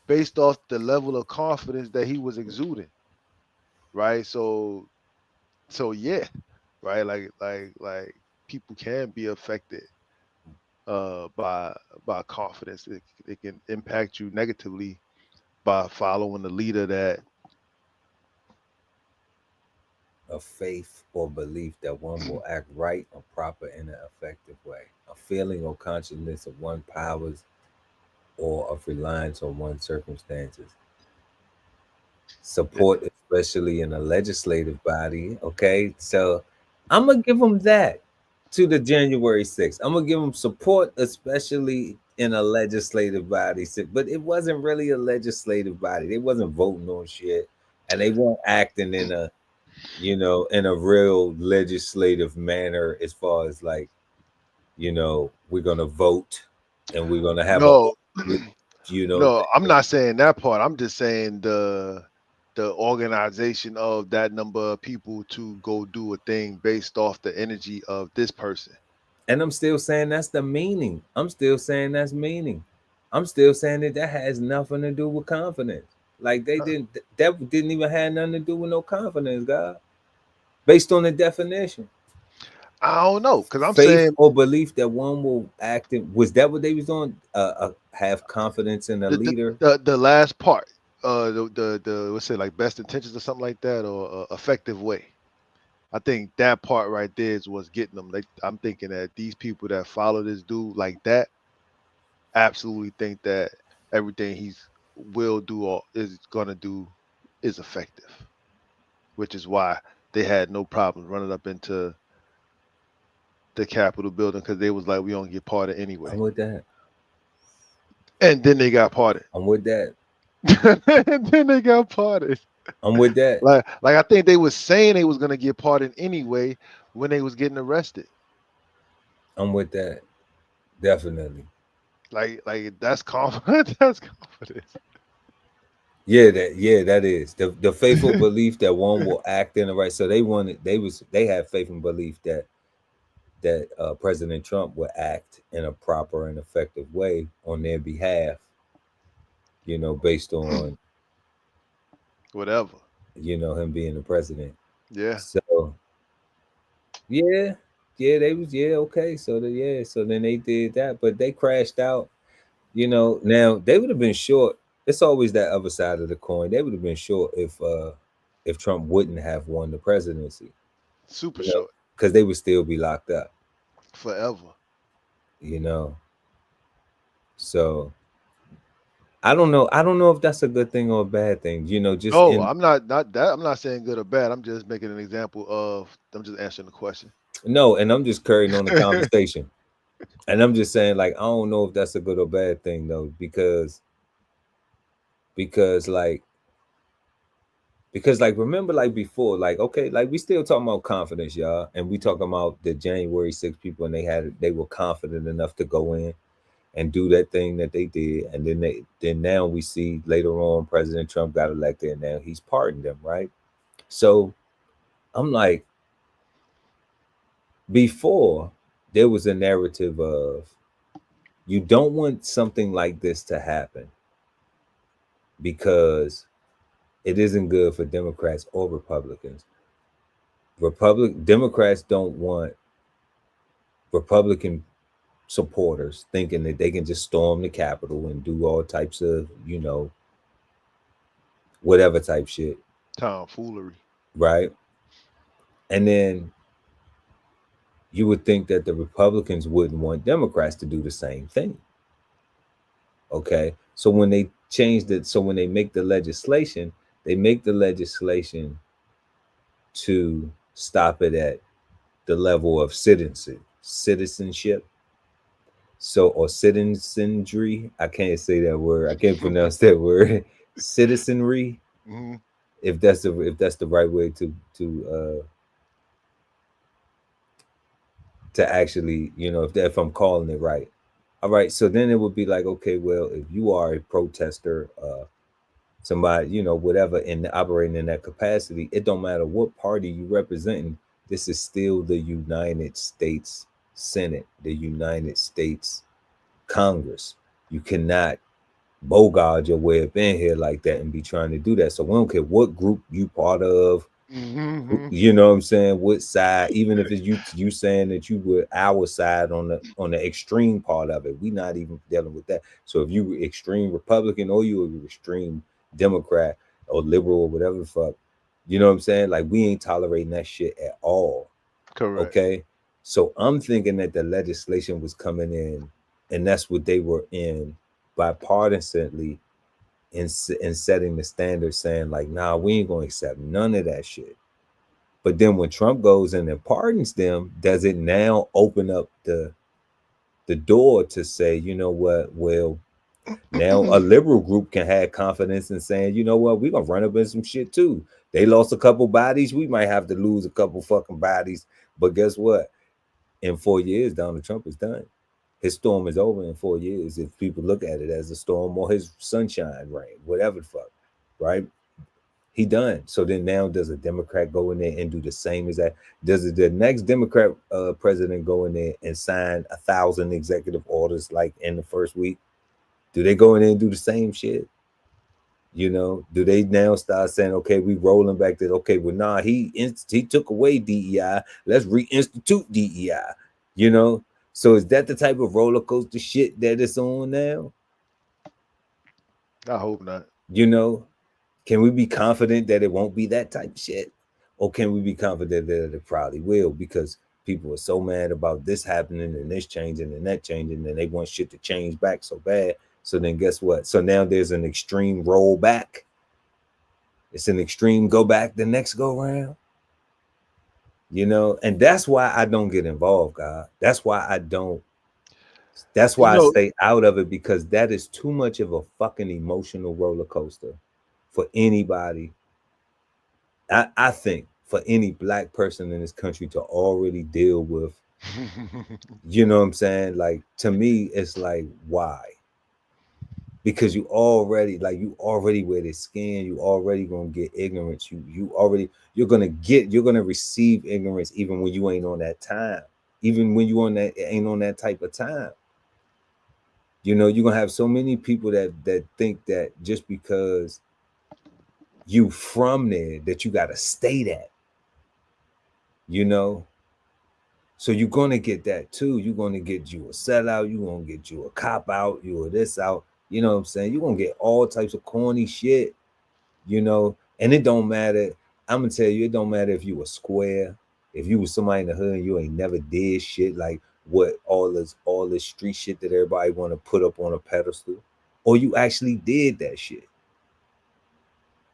based off the level of confidence that he was exuding, right? So yeah, right, like people can be affected by confidence. It can impact you negatively by following the leader that. A faith or belief that one will act right or proper in an effective way. A feeling or consciousness of one's powers or of reliance on one's circumstances. support, especially in a legislative body. Okay, so I'm gonna give them that to the January 6th. I'm gonna give them support, especially in a legislative body. But it wasn't really a legislative body. They wasn't voting on shit, and they weren't acting in a, in a real legislative manner as far as like, we're gonna vote and we're gonna have a, No, no, thing. I'm not saying that part. I'm just saying the organization of that number of people to go do a thing based off the energy of this person. And I'm still saying that's the meaning. I'm still saying that's meaning. I'm still saying that has nothing to do with confidence. Like that didn't even have nothing to do with no confidence, God. Based on the definition, I don't know, because I'm faith saying or belief that one will act in. Was that what they was on? Have confidence in a the the, leader. the last part, the what's it, like, best intentions or something like that, or effective way. I think that part right there is what's getting them. Like, I'm thinking that these people that follow this dude like that absolutely think that everything he's will do or is gonna do is effective, which is why they had no problem running up into the Capitol building, because they was like, we don't get parted I'm anyway, with that. and then they got parted. I'm with that. And then they got parted. I'm with that. Like I think they was saying they was gonna get pardoned anyway when they was getting arrested. I'm with that. Definitely. Like that's confidence. That's confidence. That is the faithful belief that one will act in the right. So they had faith and belief that President Trump would act in a proper and effective way on their behalf, based on Whatever. him being the president. Yeah. So yeah, they was okay. So then they did that, but they crashed out. Now they would have been short. It's always that other side of the coin. They would have been short if Trump wouldn't have won the presidency, Super short. because they would still be locked up. Forever. You know, so I don't know. I don't know if that's a good thing or a bad thing. Just No, I'm not that. I'm not saying good or bad. I'm just making an example of. I'm just answering the question. no, and I'm just carrying on the conversation, and I'm just saying, like, I don't know if that's a good or bad thing though, because like remember, like before, like, okay, like we still talking about confidence, y'all, and we talking about the January 6th people, and they were confident enough to go in and do that thing that they did, and then now we see later on President Trump got elected, and now he's pardoned them, right? So I'm like, before there was a narrative of, you don't want something like this to happen because it isn't good for Democrats or Republicans. Democrats don't want Republican supporters thinking that they can just storm the Capitol and do all types of, whatever type shit. Tomfoolery. Right. And then you would think that the Republicans wouldn't want Democrats to do the same thing. Okay. So when they when they make the legislation, to stop it at the level of citizenship. So, or citizenry. I can't say that word. I can't pronounce that word. Citizenry. Mm-hmm. If that's the right way to actually, if I'm calling it right. All right. So then it would be like, okay, well, if you are a protester, somebody, whatever, in operating in that capacity, it don't matter what party you representing. This is still the United States Senate, the United States Congress. You cannot bogard your way up in here like that and be trying to do that. So we don't care what group you part of. Mm-hmm. You know what I'm saying? What side? Even if it's you saying that you were our side on the extreme part of it, we not even dealing with that. So if you were extreme Republican or you were extreme Democrat or liberal or whatever the fuck, you know what I'm saying? Like, we ain't tolerating that shit at all. Correct. Okay. So I'm thinking that the legislation was coming in, and that's what they were in bipartisanly, in setting the standard, saying like, nah, we ain't gonna accept none of that shit. But then when Trump goes in and pardons them, does it now open up the door to say, you know what, well, now a liberal group can have confidence in saying, you know what, we're gonna run up in some shit too. They lost a couple bodies, we might have to lose a couple fucking bodies. But guess what? In 4 years, Donald Trump is done. His storm is over in 4 years. If people look at it as a storm or his sunshine rain, whatever the fuck, right? He done. So then now does a Democrat go in there and do the same as that? Does the next Democrat president go in there and sign 1,000 executive orders like in the first week? Do they go in there and do the same shit? You know, do they now start saying, okay, we rolling back that, okay, well, nah, he took away DEI. Let's reinstitute DEI, you know? So is that the type of roller coaster shit that it's on now? I hope not. You know, can we be confident that it won't be that type of shit? Or can we be confident that it probably will? Because people are so mad about this happening and this changing and that changing, and they want shit to change back so bad. So then guess what? So now there's an extreme roll back. It's an extreme go back the next go round. You know, and that's why I don't get involved, God. That's why I don't. That's why I stay out of it, because that is too much of a fucking emotional roller coaster for anybody. I think for any black person in this country to already deal with. You know what I'm saying? Like, to me, it's like, why? Because you already wear this skin. You already gonna get ignorance. You're gonna receive ignorance even when you ain't on that time. Even when you ain't on that type of time. You know, you're gonna have so many people that think that just because you from there that you gotta stay that. You know. So you're gonna get that too. You're gonna get you a sellout. You're gonna get you a cop out. You a this out. You know what I'm saying? You're going to get all types of corny shit, you know, and it don't matter. I'm going to tell you, it don't matter if you were square, if you was somebody in the hood and you ain't never did shit like what all this street shit that everybody want to put up on a pedestal, or you actually did that shit.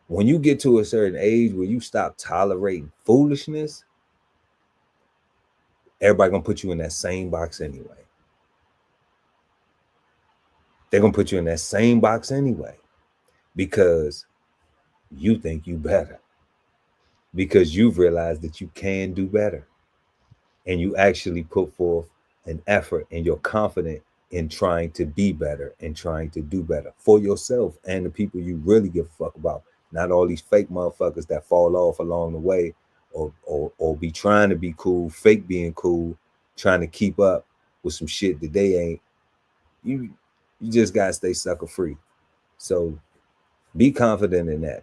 When you get to a certain age where you stop tolerating foolishness, everybody going to put you in that same box anyway. They're going to put you in that same box anyway, because you think you better, because you've realized that you can do better, and you actually put forth an effort and you're confident in trying to be better and trying to do better for yourself and the people you really give a fuck about, not all these fake motherfuckers that fall off along the way or be trying to be cool, fake being cool, trying to keep up with some shit that they ain't. You just gotta stay sucker free. So be confident in that.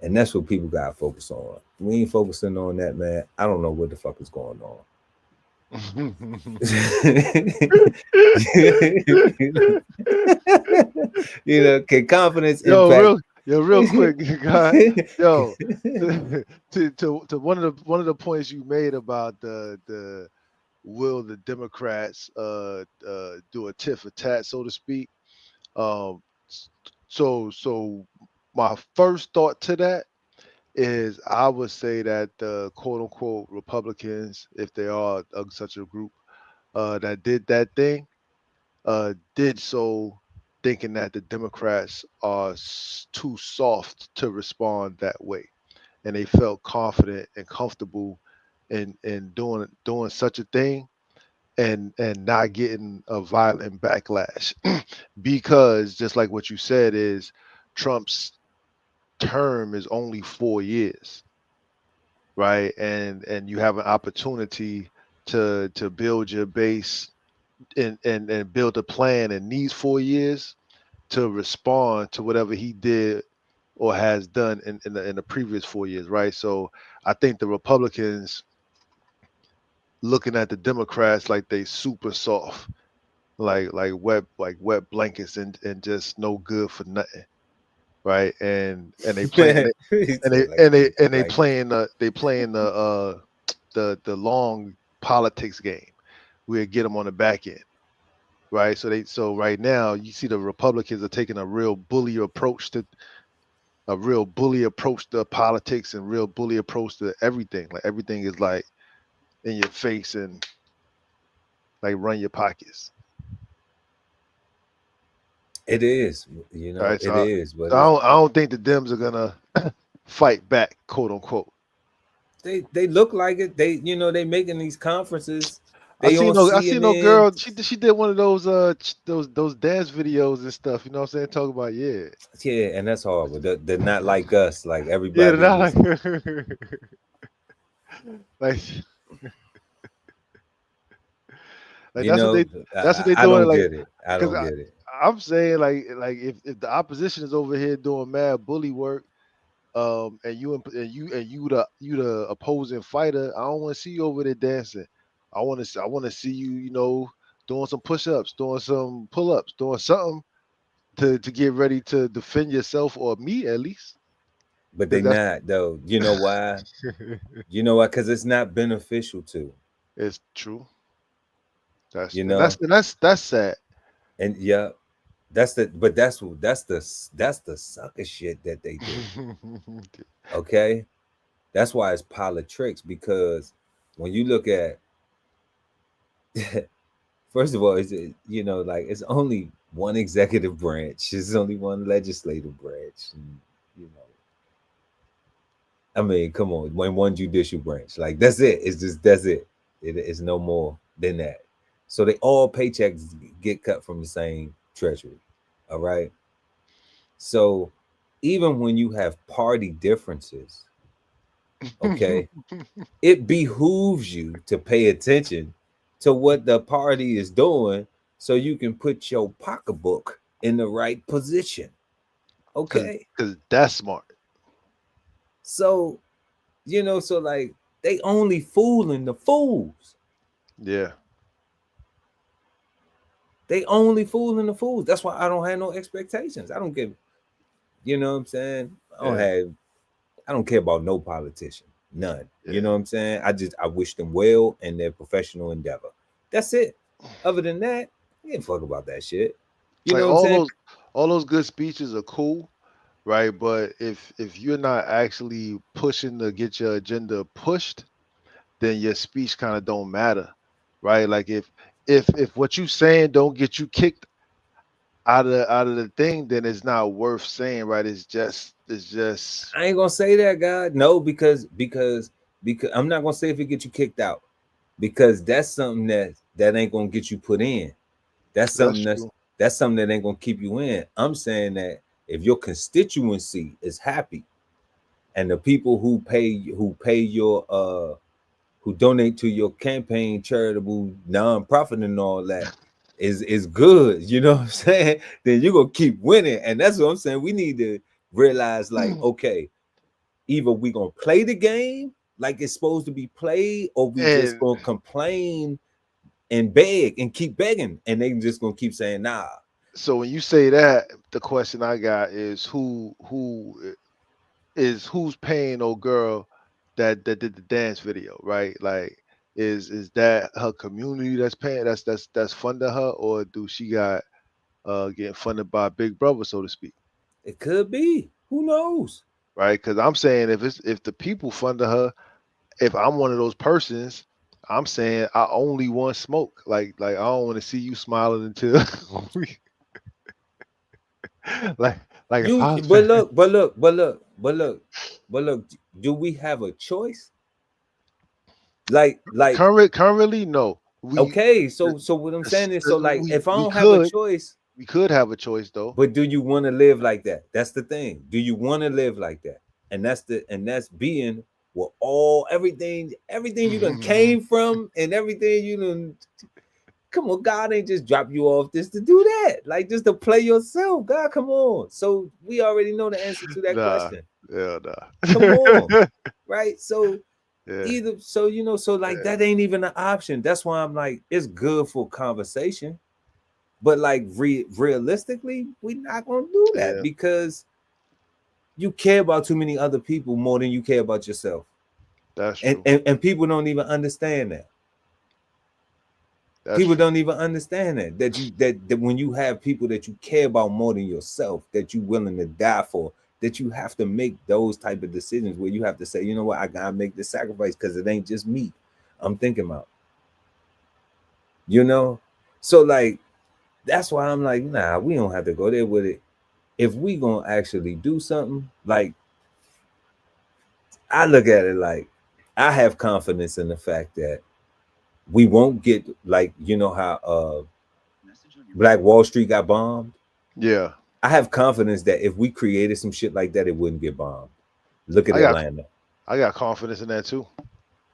And that's what people gotta focus on. We ain't focusing on that, man. I don't know what the fuck is going on. You know, can confidence impact? Real quick, God. Yo, to one of the points you made about the will the Democrats do a tit for tat, so to speak. So my first thought to that is I would say that the quote unquote Republicans, if they are such a group that did that thing, did so thinking that the Democrats are too soft to respond that way, and they felt confident and comfortable in doing such a thing and not getting a violent backlash because just like what you said is Trump's term is only 4 years, right? And you have an opportunity to build your base and build a plan in these 4 years to respond to whatever he did or has done in the previous 4 years, right? So I think the Republicans looking at the Democrats like they super soft, like wet blankets and just no good for nothing, right? And they playing they playing the long politics game. We'll get them on the back end, right? So right now you see the Republicans are taking a real bully approach to politics and real bully approach to everything. Like everything is like in your face and like run your pockets. It is, All right, it is, but so I don't think the Dems are gonna fight back, quote unquote. they look like it. They they making these conferences. I They seen on no I seen no CNN. girl. She did one of those those dance videos and stuff. You know what I'm saying? Talk about Yeah, and that's horrible. They're not like us. Like yeah, everybody not was, like like you know. that's what they I doing. don't Like get it. I because don't get it. I'm saying like if the opposition is over here doing mad bully work, and you the opposing fighter, I don't want to see you over there dancing. I want to see you, doing some push-ups, doing some pull-ups, doing something to get ready to defend yourself or me at least. But they Because that's not though. You know why? You know why? Because it's not beneficial to. it's true. That's You and that's know, and that's that's sad. and yeah, that's the. But that's the sucker shit that they do. Okay, that's why it's politics, because when you look at, first of all, like it's only one executive branch, it's only one legislative branch, and, you know, I mean, come on, one judicial branch, like that's it. It's just that's it. It is no more than that. So they all paychecks get cut from the same treasury. All right. So even when you have party differences, okay, it behooves you to pay attention to what the party is doing so you can put your pocketbook in the right position. Okay. Because that's smart. So, so like they only fooling the fools. Yeah. They only fooling the fools. That's why I don't have no expectations. I don't give, you know what I'm saying? Yeah. I don't care about no politician. None. You Yeah. know what I'm saying? I wish them well in their professional endeavor. That's it. Other than that, I ain't fuck about that shit. You Like know what I'm saying? all those good speeches are cool, right? But if you're not actually pushing to get your agenda pushed, then your speech kind of don't matter, right? Like if what you saying don't get you kicked out of the thing, then it's not worth saying, right? It's just I ain't gonna say that, God. No, because I'm not gonna say if it get you kicked out. Because that's something that ain't gonna get you put in. That's that's something that's true. that's something that ain't gonna keep you in. I'm saying that if your constituency is happy, and the people who pay your who donate to your campaign, charitable, nonprofit, and all that is good, you know what I'm saying? Then you're gonna keep winning. And that's what I'm saying. We need to realize, like, okay, either we gonna play the game like it's supposed to be played, or we just And gonna complain and beg and keep begging, and they just gonna keep saying nah. so when you say that, the question I got is who's paying old girl that did the dance video, right? Like, is that her community that's paying, that's funding her, or do she got getting funded by Big Brother, so to speak, It could be. Who knows? right? Because I'm saying if the people funding her, if I'm one of those persons, I'm saying I only want smoke. Like I don't want to see you smiling until like like if You I was but look, but look, but look, but look, but look, do we have a choice? Like currently no. okay, so what I'm saying is, so like We if I we don't have a could choice, we could have a choice though. but do you want to live like that? That's the thing. Do you want to live like that? And that's being well, everything you done came from, and everything you done. Come on, God ain't just drop you off just to do that. Like, just to play yourself. God, come on. So we already know the answer to that Nah, question. yeah, Come on. nah. Right? So Yeah, either, so so like yeah, that ain't even an option. That's why I'm like, it's good for conversation. But like realistically, we're not gonna do that, yeah. because you care about too many other people more than you care about yourself. That's And true. and, and people don't even understand that. People don't even understand that when you have people that you care about more than yourself, that you're willing to die for, that you have to make those type of decisions where you have to say, you know what, I gotta make this sacrifice because it ain't just me I'm thinking about. You know, so like that's why I'm like, nah, we don't have to go there with it. If we gonna actually do something, like I look at it like I have confidence in the fact that we won't get like, you know how Black Wall Street got bombed. Yeah, I have confidence that if we created some shit like that, it wouldn't get bombed. Look at Atlanta. I got confidence in that too.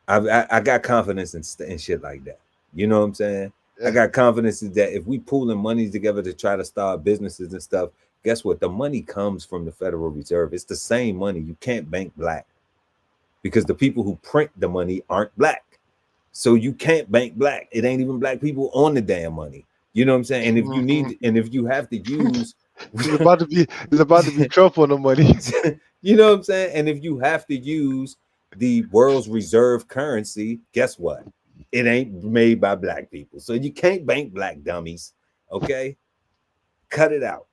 I got confidence in shit like that. You know what I'm saying? Yeah. I got confidence in that if we pooling monies together to try to start businesses and stuff, guess what? The money comes from the Federal Reserve. It's the same money. You can't bank black because the people who print the money aren't black. So you can't bank black. It ain't even black people on the damn money. You know what I'm saying? And if you need, and if you have to use, it's about to be Trump on the money. You know what I'm saying? And if you have to use the world's reserve currency, guess what? It ain't made by black people. So you can't bank black dummies. Okay? Cut it out.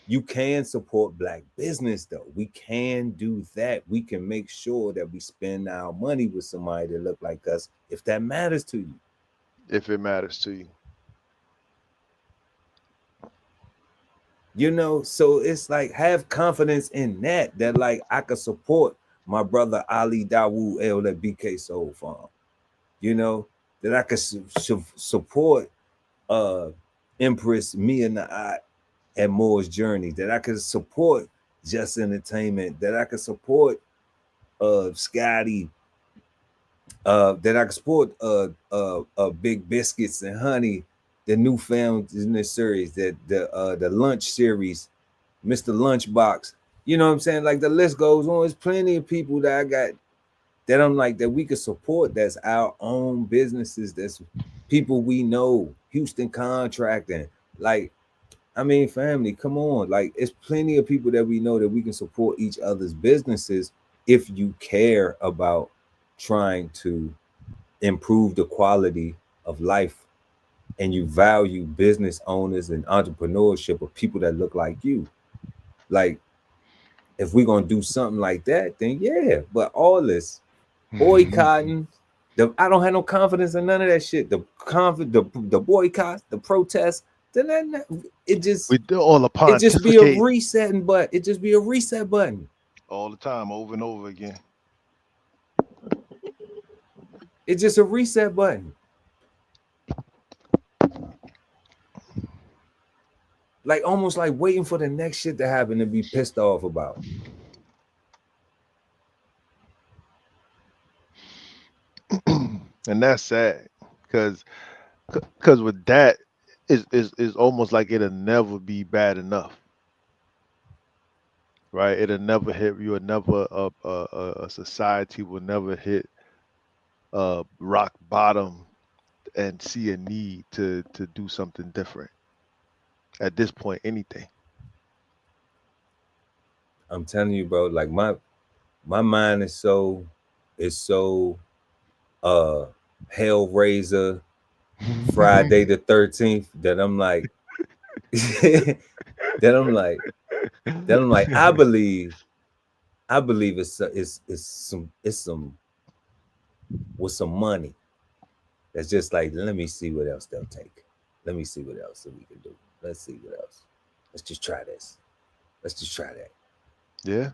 You can support black business though. We can do that. We can make sure that we spend our money with somebody that look like us if that matters to you. If it matters to you. You know, so it's like have confidence in that like I could support my brother Ali Dawood El at BK Soul Farm. You know, that I could support Empress Mia Naat at Moore's Journey, that I could support Just Entertainment, that I could support Scotty, that I could support Big Biscuits and Honey, the new films in this series, that the lunch series, Mr. Lunchbox. You know what I'm saying? Like the list goes on. There's plenty of people that I got that I'm like that we could support. That's our own businesses. That's people we know. Houston Contracting. Like, I mean, family, come on. Like, it's plenty of people that we know that we can support each other's businesses if you care about trying to improve the quality of life and you value business owners and entrepreneurship of people that look like you. Like, if we're going to do something like that, then yeah. But all this boycotting, I don't have no confidence in none of that shit. The boycotts, the protests, then it just we do all the it just be a resetting button. It just be a reset button all the time, over and over again. It's just a reset button. Like almost like waiting for the next shit to happen to be pissed off about. And that's sad because with that is almost like it'll never be bad enough, right? It'll never hit you. Never a society will never hit rock bottom and see a need to do something different. At this point, anything. I'm telling you, bro. Like my mind is so Hellraiser, Friday the 13th that I'm like I believe it's some with some money that's just like, let me see what else they'll take. Let me see what else that we can do. Let's see what else. Let's just try this. Let's just try that. Yeah.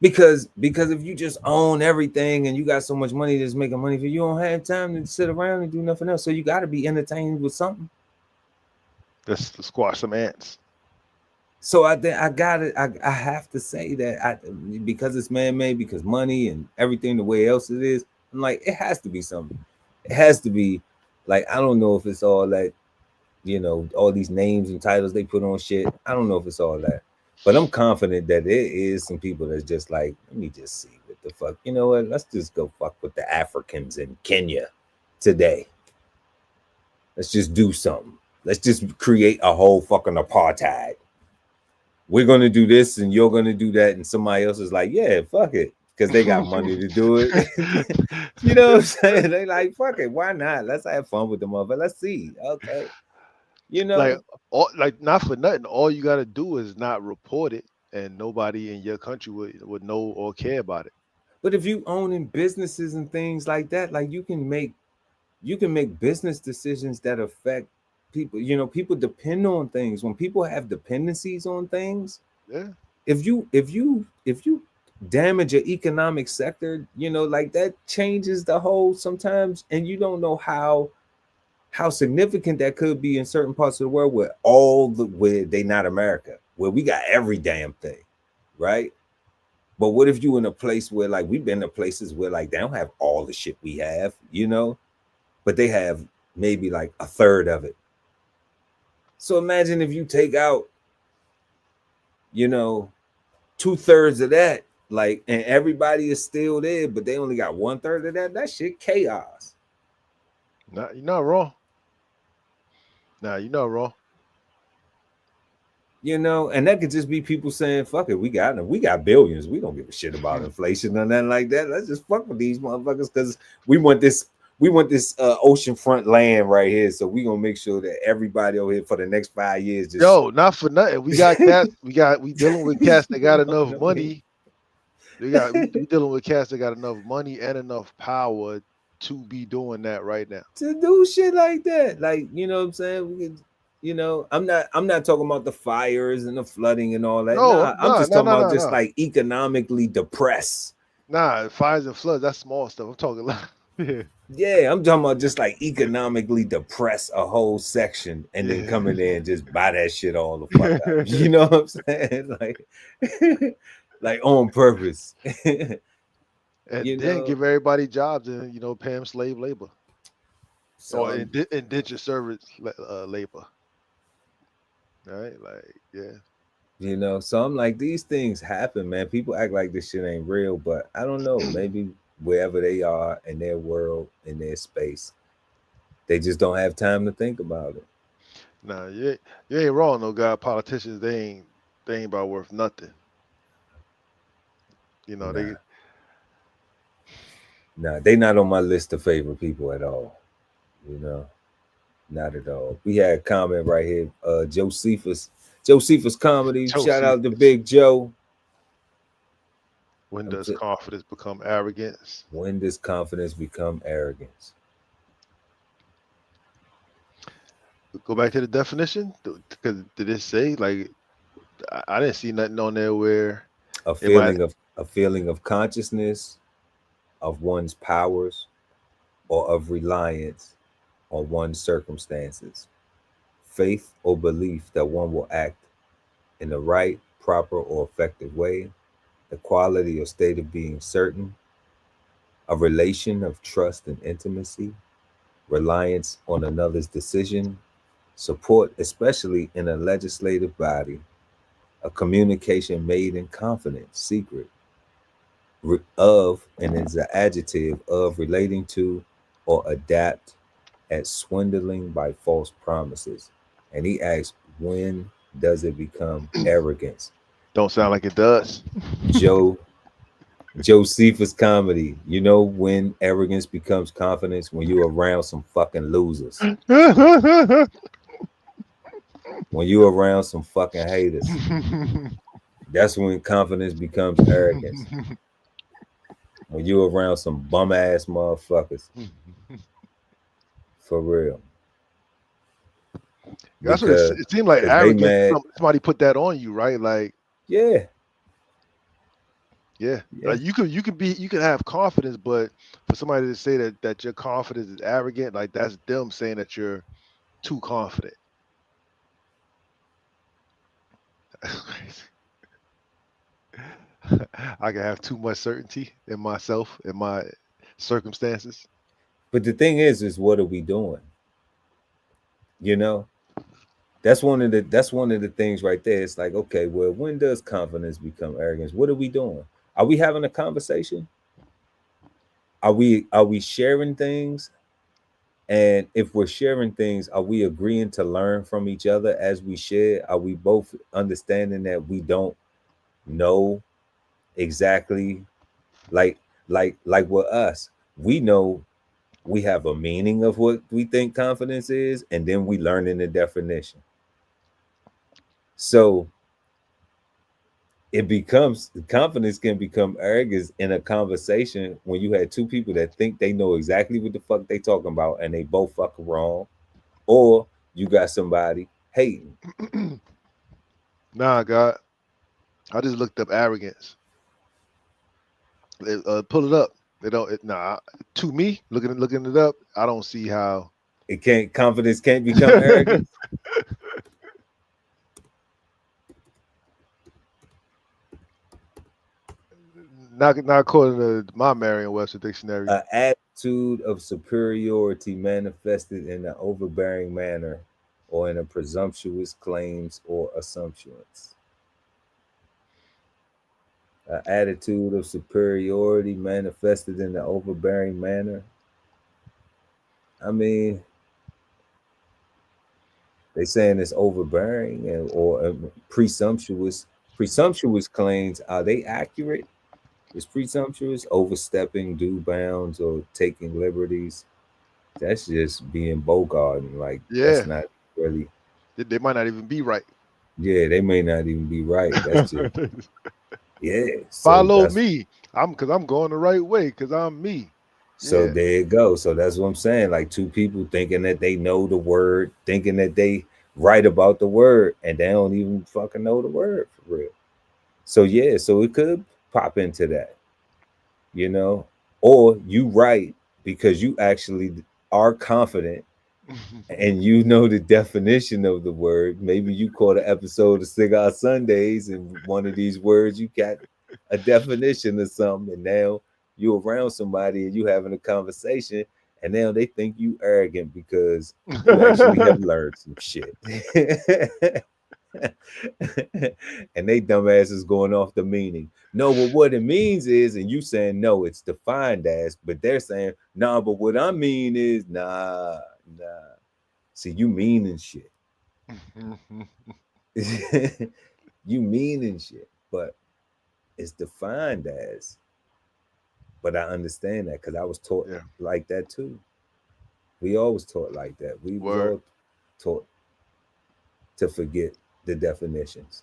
Because if you just own everything and you got so much money that's making money for you, don't have time to sit around and do nothing else. So you got to be entertained with something. Just to squash some ants. So I think I have to say that because it's man-made, because money and everything the way else it is, I'm like, it has to be something. It has to be like, I don't know if it's all that, you know, all these names and titles they put on shit. I don't know if it's all that. But I'm confident that there is some people that's just like, let me just see what the fuck. You know what? Let's just go fuck with the Africans in Kenya today. Let's just do something. Let's just create a whole fucking apartheid. We're going to do this and you're going to do that. And somebody else is like, yeah, fuck it. because they got money to do it. You know what I'm saying? They like, fuck it, why not? Let's have fun with the motherfucker. Let's see. Okay. You Like, know, not for nothing. All you got to do is not report it, and nobody in your country would know or care about it. but if you owning businesses and things like that, like you can make business decisions that affect people. You know, people depend on things. When people have dependencies on things, Yeah. if you damage an economic sector, you know, like that changes the whole sometimes, and you don't know how significant that could be in certain parts of the world where they not America, where we got every damn thing, right? But what if you in a place where, like, we've been to places where, like, they don't have all the shit we have, you know, but they have maybe like a third of it. So imagine if you take out, you know, 2/3 of that, like, and everybody is still there, but they only got 1/3 of that. That shit chaos. You're not wrong. Nah, you're not wrong. You know, and that could just be people saying, fuck it, we got billions. We don't give a shit about inflation or nothing like that. Let's just fuck with these motherfuckers because we want this oceanfront land right here. So we gonna make sure that everybody over here for the next 5 years just Yo, not for nothing. We got cats. We dealing with cats that got enough money. We dealing with cats that got enough money and enough power to be doing that right now. to do shit like that. Like, you know what I'm saying? We could, you know, I'm not talking about the fires and the flooding and all that. I'm just talking about just like economically depressed. Nah, fires and floods, that's small stuff. I'm talking like yeah, I'm talking about just like economically depress a whole section and then come in there and just buy that shit all the fuck up. You know what I'm saying? Like, like on purpose. And then give everybody jobs and, you know, pay them slave labor. So indentured service labor. All right, like, yeah. You know, so I'm like, these things happen, man. People act like this shit ain't real, but I don't know. Maybe wherever they are in their world, in their space, they just don't have time to think about it. Nah, you ain't wrong, though, God. Politicians, they ain't about worth nothing. You know, they not on my list of favorite people at all. You know, not at all. We had a comment right here. Josephus Comedy. Shout out to Big Joe. When does confidence become arrogance? When does confidence become arrogance? Go back to the definition, because did it say, like, I didn't see nothing on there where a feeling of consciousness of one's powers or of reliance on one's circumstances, faith or belief that one will act in the right, proper, or effective way, the quality or state of being certain, a relation of trust and intimacy, reliance on another's decision, support, especially in a legislative body, a communication made in confidence, secret, of, and is an adjective of, relating to, or adapt at swindling by false promises. And he asks, when does it become arrogance? Don't sound like it does. Josephus Comedy. You know when arrogance becomes confidence? When you're around some fucking losers. When you're around some fucking haters. That's when confidence becomes arrogance. When you're around some bum ass motherfuckers. For real. That's what it seemed like. Arrogance. Somebody put that on you, right? Like, yeah. Like you could have confidence, but for somebody to say that your confidence is arrogant, like, that's them saying that you're too confident. That's crazy. I can have too much certainty in myself, in my circumstances. But the thing is what are we doing? You know, that's one of the things right there. It's like, okay, well, when does confidence become arrogance? What are we doing? Are we having a conversation? Are we sharing things? And if we're sharing things, are we agreeing to learn from each other as we share? Are we both understanding that we don't know exactly Like like with us, we know we have a meaning of what we think confidence is, and then we learn in the definition. So it becomes confidence can become arrogance in a conversation when you had two people that think they know exactly what the fuck they talking about and they both fucking wrong, or you got somebody hating. Nah, God, I just looked up arrogance. Pull it up. They don't. Nah, to me, looking it up, I don't see how. It can't confidence can't become arrogance. Not according to my Merriam-Webster dictionary. An attitude of superiority manifested in an overbearing manner or in a presumptuous claims or assumptions. An attitude of superiority manifested in an overbearing manner. I mean, they saying it's overbearing or presumptuous. Presumptuous claims, are they accurate? Is presumptuous overstepping due bounds or taking liberties? That's just being bogarting. Like Yeah, that's not really. they might not even be right. Yeah, they may not even be right. That's just yeah. So Follow that's me. I'm going the right way because I'm me. so Yeah. there you go. So that's what I'm saying. Like two people thinking that they know the word, thinking that they right about the word, and they don't even fucking know the word for real. So yeah, so it could pop into that, you know, or you right because you actually are confident and you know the definition of the word. Maybe you caught an episode of Cigar Sundays, and one of these words you got a definition of something, and now you're around somebody and you having a conversation, and now they think you arrogant because you actually have learned some shit. And they dumbasses going off the meaning. No, but what it means is, and you saying no, it's defined as, but they're saying, nah, but what I mean is, nah. See, you meaning shit. You meaning shit, but it's defined as. But I understand that because I was taught Yeah. like that too. We always taught like that. We was Word. all taught to forget the definitions.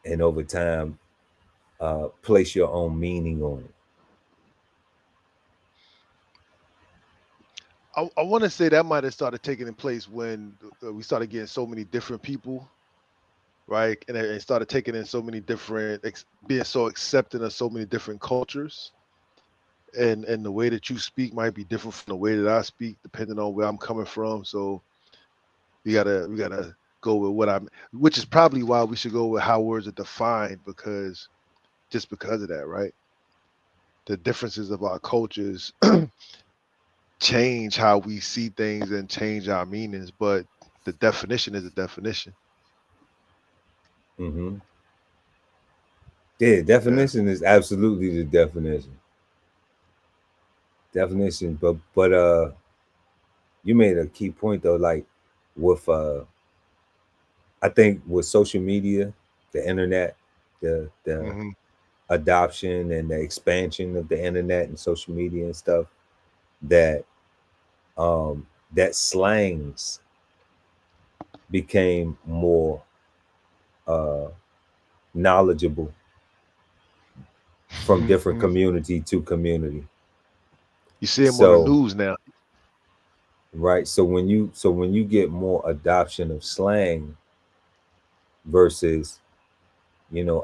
And over time, place your own meaning on it. I want to say that might have started taking in place when we started getting so many different people, right? And it started taking in so many different, being so accepting of so many different cultures. And the way that you speak might be different from the way that I speak, depending on where I'm coming from. So we gotta go with which is probably why we should go with how words are defined, because just because of that, right? The differences of our cultures change how we see things and change our meanings, but the definition is a definition. Mm-hmm. Yeah, Yeah. definition is absolutely the definition. Definition, but you made a key point though, like with I think with social media, the internet, the Hmm. adoption and the expansion of the internet and social media and stuff, that um that slangs became more uh knowledgeable from different community to community. You see them on the So news now. right, so when you get more adoption of slang versus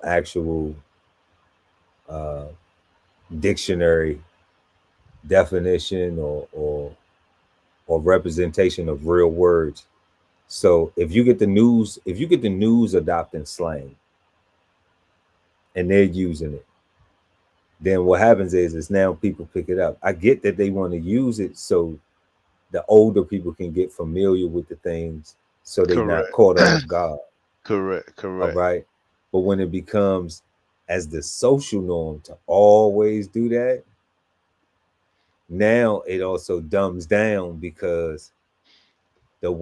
actual uh dictionary definition or representation of real words. So if you get the news adopting slang and they're using it, then what happens is now people pick it up. I get that they want to use it so the older people can get familiar with the things so they not Correct. caught off guard. Correct. All Correct. right. But when it becomes as the social norm to always do that, now it also dumbs down because the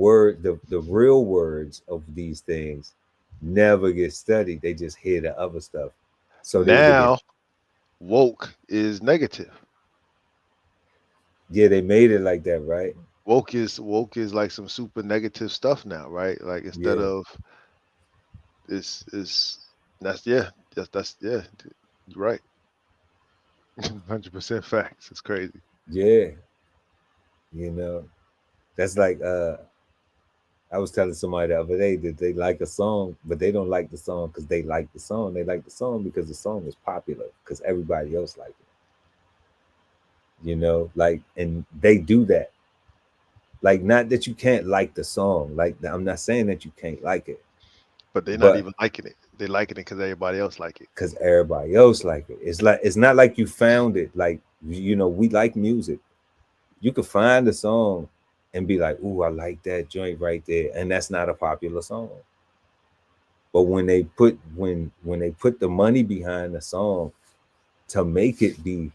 real words of these things never get studied. They just hear the other stuff. So Now woke is negative. yeah, they made it like that, right? Woke is like some super negative stuff now, right? Like instead Yeah, of is that's yeah, that's yeah, you're right. 100% facts. It's crazy. yeah. You know, that's like I was telling somebody the other day that they like a song, but they don't like the song because they like the song. They like the song because the song is popular because everybody else like it. Like, and they do that. Like, not that you can't like the song. Like, I'm not saying that you can't like it, But they're not but even liking it. They liking it because everybody else like it. because everybody else like it. It's not like you found it. Like, we like music. You could find a song and be like, "Ooh, I like that joint right there," and that's not a popular song. But when they put the money behind the song to make it be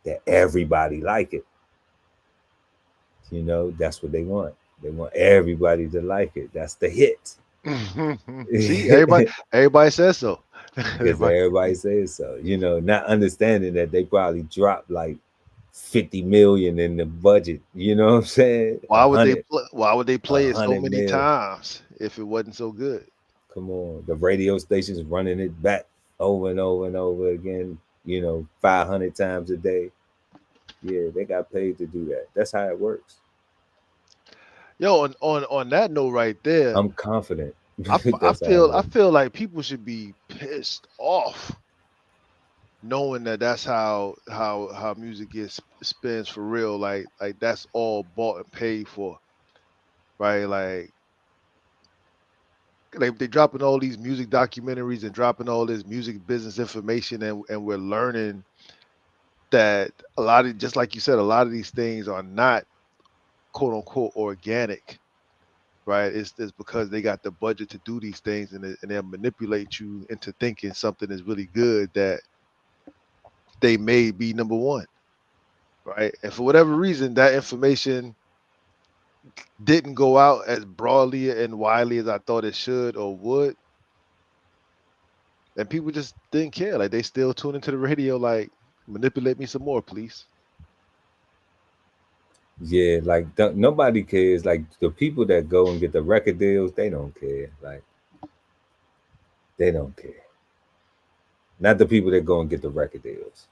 that everybody like it, that's what they want. They want everybody to like it. That's the hit. See, everybody says so. Because Everybody, everybody says so. Not understanding that they probably dropped like 50 million in the budget. You know what I'm saying? why would they A play it so hundred many mil. times if it wasn't so good? Come on. The radio stations running it back over and over and over again, 500 times a day. Yeah, they got paid to do that. That's how it works. Yo, on that note right there, I'm confident. I That's how it feel I works. feel like people should be pissed off knowing that that's how music gets spins for real. Like that's all bought and paid for, right? Like they dropping all these music documentaries and dropping all this music business information, and we're learning that a lot of, just like you said, a lot of these things are not quote unquote organic, right? It's because they got the budget to do these things, and they'll manipulate you into thinking something is really good that they may be number one, right? And for whatever reason, that information didn't go out as broadly and widely as I thought it should or would, and people just didn't care. Like they still tune into the radio, like manipulate me some more, please. Yeah, like nobody cares. Like the people that go and get the record deals, they don't care. Like they don't care. Not the people that go and get the record deals.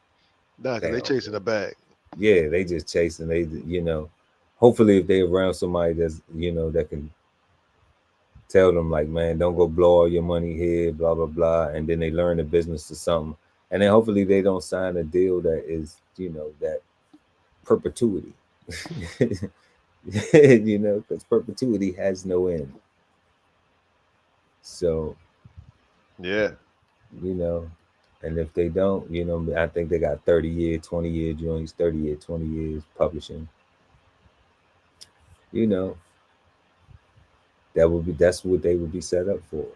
Nah, because They they don't chasing care. the bag. Yeah, they just chasing. Hopefully if they around somebody that's that can tell them like, man, don't go blow all your money here, blah blah blah, and then they learn the business or something, and then hopefully they don't sign a deal that is that perpetuity. Because perpetuity has no end. So Yeah. you know, and if they don't, I think they got 30-year, 20-year joints, 30-year, 20 years publishing. You know, that's what they would be set up for.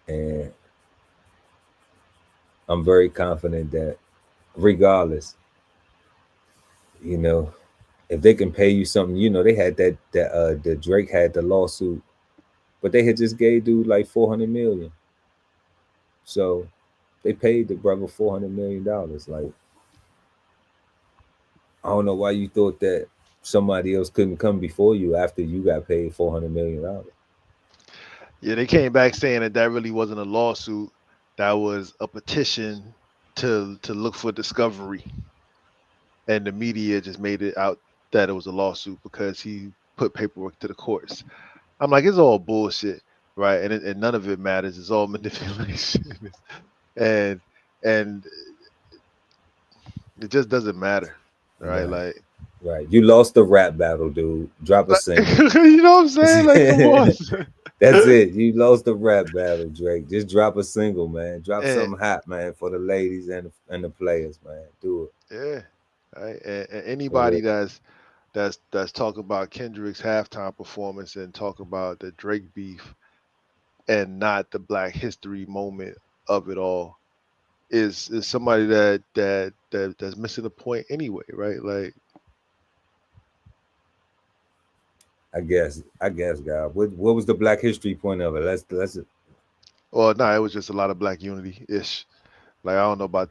And I'm very confident that regardless, you know, if they can pay you something, they had that the Drake had the lawsuit, but they had just gave dude like 400 million. So they paid the brother $400 million. Like, I don't know why you thought that somebody else couldn't come before you after you got paid $400 million. Yeah, they came back saying that that really wasn't a lawsuit. That was a petition to look for discovery, and the media just made it out that it was a lawsuit because he put paperwork to the courts. I'm like, it's all bullshit, right? And none of it matters. It's all manipulation, and and it just doesn't matter, right? Right, Like, right. You lost the rap battle, dude. Drop a single. you know what I'm saying? Like, come on. That's it. You lost the rap battle, Drake. Just drop a single, man. Drop And something hot, man, for the ladies and the players, man. Do it yeah, right. And for anybody real. that's talking about Kendrick's halftime performance and talk about the Drake beef and not the Black History moment of it all is somebody that's missing the point anyway, right? Like, I guess, God. What was the Black History point of it? Let's Or no, it was just a lot of Black Unity ish. Like I don't know about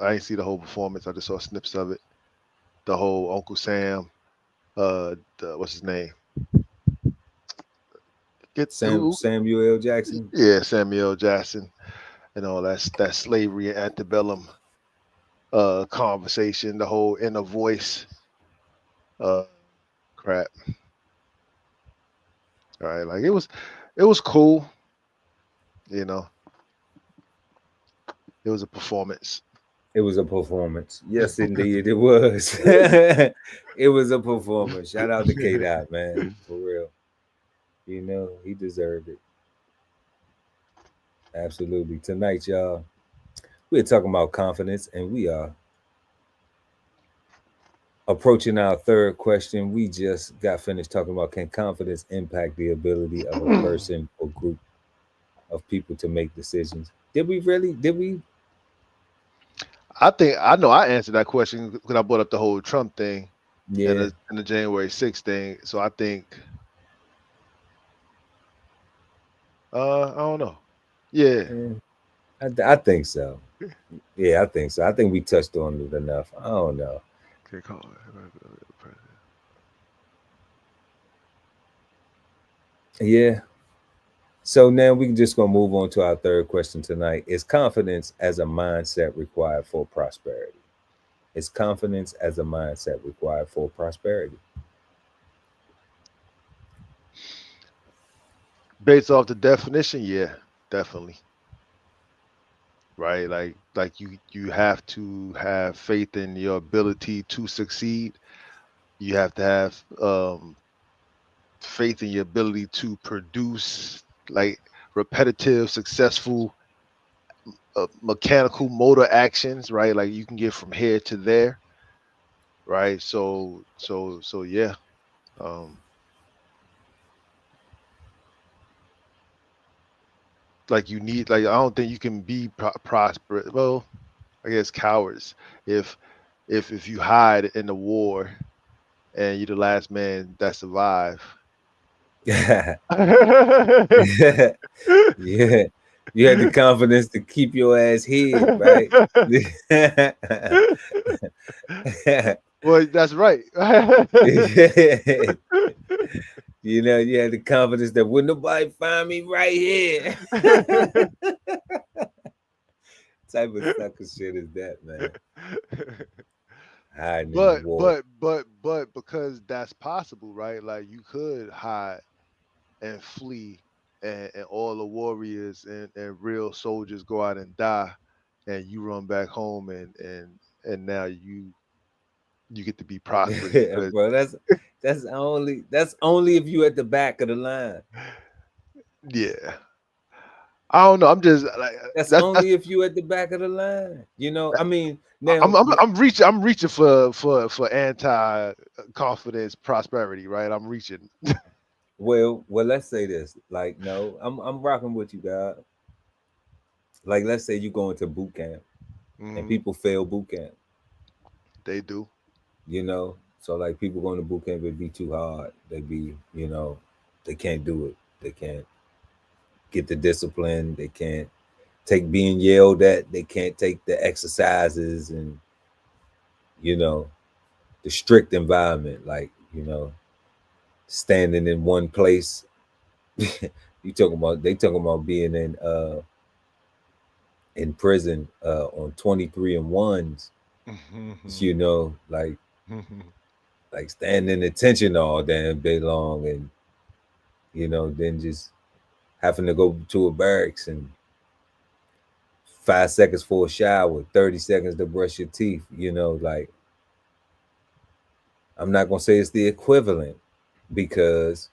I ain't see the whole performance. I just saw snips of it. The whole Uncle Sam, what's his name? Get who? Samuel L. Jackson. Yeah, Samuel Jackson, and all that slavery and antebellum conversation. The whole inner voice, uh, crap. All right, like it was cool. You know, it was a performance. It was a performance. Yes, indeed, it was. It was a performance. Shout out to K Dot, man, for real. You know, he deserved it. Absolutely. Tonight, y'all, we're talking about confidence, and we are approaching our third question. We just got finished talking about, can confidence impact the ability of a person or group of people to make decisions? Did we? I think I know I answered that question because I brought up the whole Trump thing Yeah. and the January 6th thing. So I think I don't know. Yeah. I think so. Yeah, I think so. I think we touched on it enough. I don't know. Yeah. So now we can just gonna move on to our third question tonight. Is confidence as a mindset required for prosperity? Is confidence as a mindset required for prosperity? Based off the definition, yeah, definitely. Right? Like you have to have faith in your ability to succeed. You have to have faith in your ability to produce like repetitive, successful mechanical motor actions, right? Like you can get from here to there, right? So yeah. Um like you need like I don't think you can be prosperous. Well, I guess cowards if if you hide in the war and you're the last man that survive. Yeah. Yeah. You had the confidence to keep your ass hid, right? Well, that's right. You know, you had the confidence that wouldn't nobody find me right here. Type of sucker shit is that, man? Hiding in the war. But because that's possible, right? Like you could hide and flee, and all the warriors and real soldiers go out and die, and you run back home, and now you get to be prosperous because Bro, that's only if you at the back of the line. yeah. I don't know. I'm just like That's that's only if you at the back of the line. You know, I mean, I'm now, I'm, I'm reaching for anti confidence prosperity, right? I'm reaching. well, let's say this. Like, no, I'm rocking with you, God. Like, let's say you go into boot camp and Mhm. people fail boot camp. They do. You know, so like people going to boot camp, it'd be too hard. They be, you know, they can't do it. They can't get the discipline. They can't take being yelled at. They can't take the exercises and, you know, the strict environment. Like, you know, standing in one place. They talking about being in prison on 23 and ones, you know, like standing in attention all damn day long, and you know, then just having to go to a barracks and 5 seconds for a shower, 30 seconds to brush your teeth, you know, like I'm not gonna say it's the equivalent because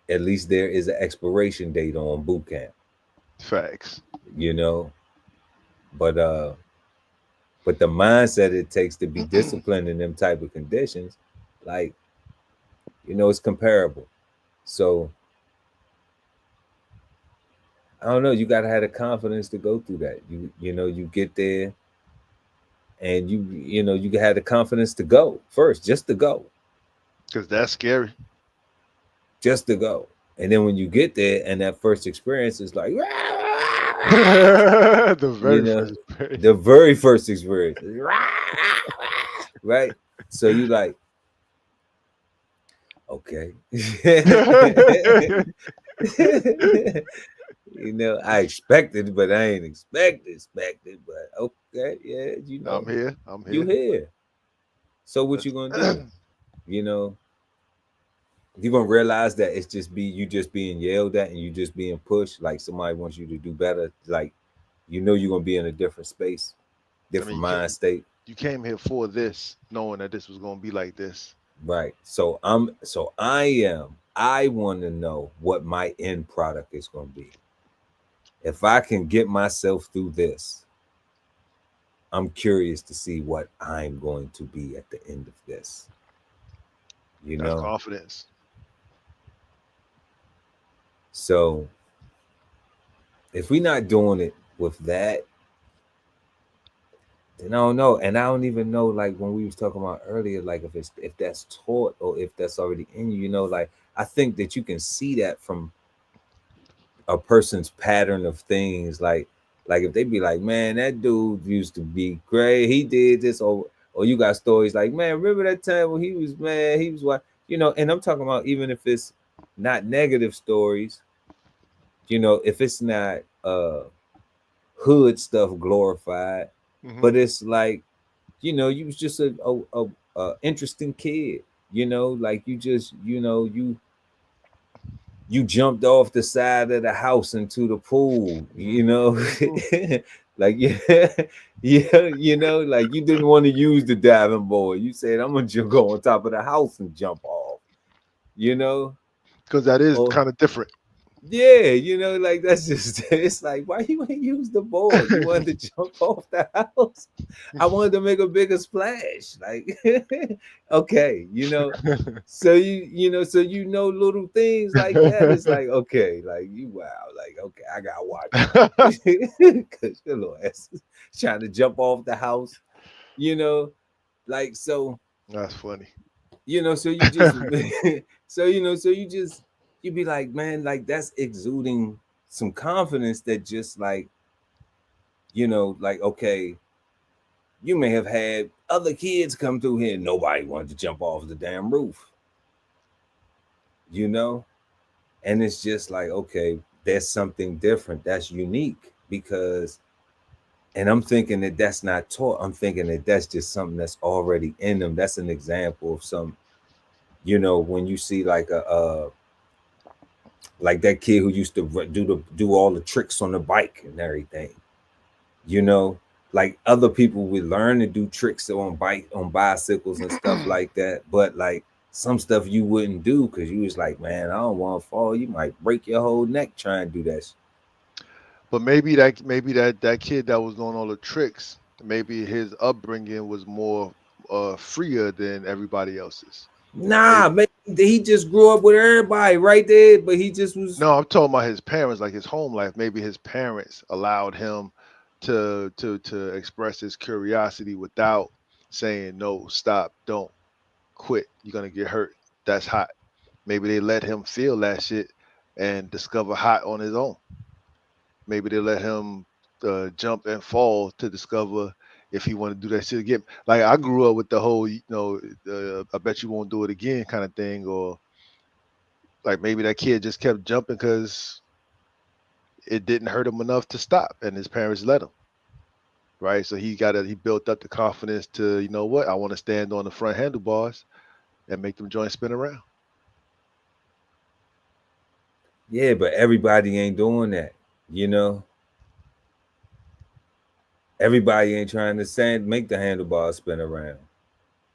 at least there is an expiration date on boot camp, Facts. you know. But the mindset it takes to be disciplined in them type of conditions, like, you know, it's comparable. So I don't know, you gotta have the confidence to go through that. You know, you get there and you know, you have the confidence to go first, just to go. Because that's scary. Just to go. And then when you get there and that first experience is like, The You very know, first experience. the very first experience, right? So you like, okay. You know, I expected, but I ain't expected. But okay, yeah, you I'm know, here. I'm you here. here. So what you gonna do? You know, you're gonna realize that it's just you just being yelled at and you just being pushed. Like somebody wants you to do better. Like you know you're gonna be in a different space, I mean, different mind state. you came here for this, knowing that this was going to be like this. Right. I want to know what my end product is gonna be. If I can get myself through this, I'm curious to see what I'm going to be at the end of this. You That's know? confidence. So if we're not doing it with that, then I don't know. And I don't even know, like when we was talking about earlier, like if that's taught or if that's already in you, you know, like I think that you can see that from a person's pattern of things. Like if they be like, man, that dude used to be great, he did this, or you got stories like, man, remember that time when he was mad, he was what, you know. And I'm talking about even if it's not negative stories, you know, if it's not hood stuff glorified, Hmm. but it's like, you know, you was just a interesting kid, you know, like you just, you know, you jumped off the side of the house into the pool, you know. Like yeah, yeah, you know, like you didn't want to use the diving board, you said I'm gonna just go on top of the house and jump off, you know. Because that is Or kind of different. yeah, you know, like that's just it's like, why you ain't use the board? You wanted to jump off the house. I wanted to make a bigger splash. Like, okay, you know. So so you know little things like that. It's like, okay, like you wow, like okay, I gotta watch out. Cause your little ass is trying to jump off the house, you know, like so, That's funny. you know, so you just so you know, so you be like, man, like that's exuding some confidence that just like, you know, like okay, you may have had other kids come through here, nobody wanted to jump off the damn roof, you know. And it's just like, okay, there's something different that's unique because, and I'm thinking that that's not taught, I'm thinking that that's just something that's already in them. That's an example of some, you know, when you see like like that kid who used to do all the tricks on the bike and everything, you know, like other people would learn to do tricks on bicycles and stuff like that, but like some stuff you wouldn't do because you was like, man, I don't want to fall, you might break your whole neck trying to do that. But maybe that kid that was doing all the tricks, maybe his upbringing was more freer than everybody else's. Nah, Maybe man, he just grew up with everybody right there, but he just was. no, I'm talking about his parents, like his home life. Maybe his parents allowed him to express his curiosity without saying no, stop, don't quit. You're gonna get hurt. That's hot. Maybe they let him feel that shit and discover hot on his own. Maybe they let him jump and fall to discover if he want to do that shit again. Like I grew up with the whole, I bet you won't do it again kind of thing, or like maybe that kid just kept jumping because it didn't hurt him enough to stop, and his parents let him. Right, so he built up the confidence to, you know what, I want to stand on the front handlebars and make them joints spin around. Yeah, but everybody ain't doing that, you know. Everybody ain't trying to make the handlebars spin around.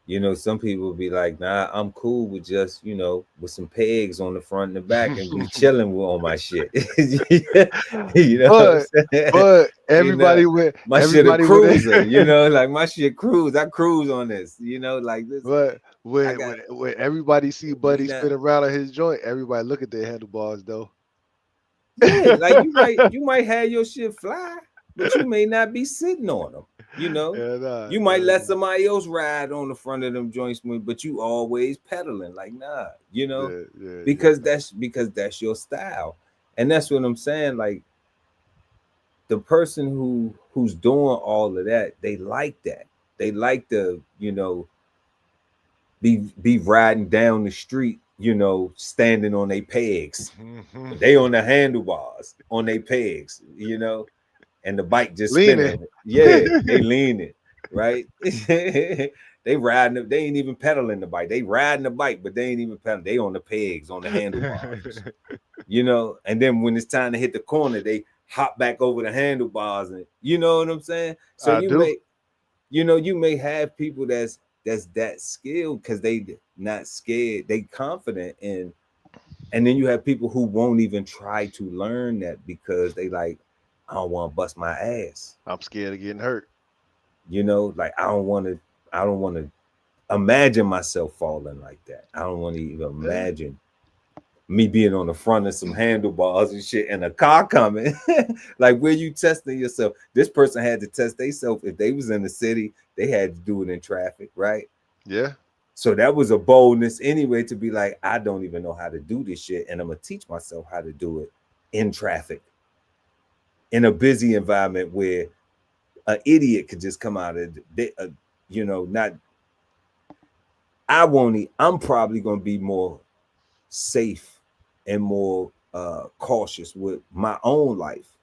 You know, some people be like, nah, I'm cool with just, you know, with some pegs on the front and the back and be chilling with on my shit. You know what I'm but saying? but You know, my shit a everybody with cruiser, you it. know, like my shit cruise. I cruise on this, you know, like this. But I when got when when everybody see we Buddy not spin around on his joint, everybody look at their handlebars though. yeah, like you might have your shit fly, but you may not be sitting on them. You know, Yeah, nah, you might yeah, let somebody else ride on the front of them joints, but you always pedaling. Like nah, you know, yeah, yeah, yeah. because that's your style, and that's what I'm saying. Like the person who's doing all of that, they like that. They like to, be riding down the street, standing on their pegs. They on the handlebars on their pegs, and the bike just Leaning. spinning. Yeah, they leaning, right? They riding. They ain't even pedaling the bike. They riding the bike, but they ain't even pedaling. They on the pegs, on the handlebars, And then when it's time to hit the corner, they hop back over the handlebars, and you know what I'm saying. So I do. you may have people that's that skilled because they not scared. They confident in. And then you have people who won't even try to learn that because they like, I don't want to bust my ass. I'm scared of getting hurt. Like I don't want to imagine myself falling like that. I don't want to even Yeah. imagine me being on the front of some handlebars and shit and a car coming. Like, where you testing yourself? This person had to test themselves. If they was in the city, they had to do it in traffic, right? Yeah. So that was a boldness anyway to be like, I don't even know how to do this shit, and I'm gonna teach myself how to do it in traffic, in a busy environment where an idiot could just come out of, not. I won't. I'm probably gonna be more safe and more cautious with my own life,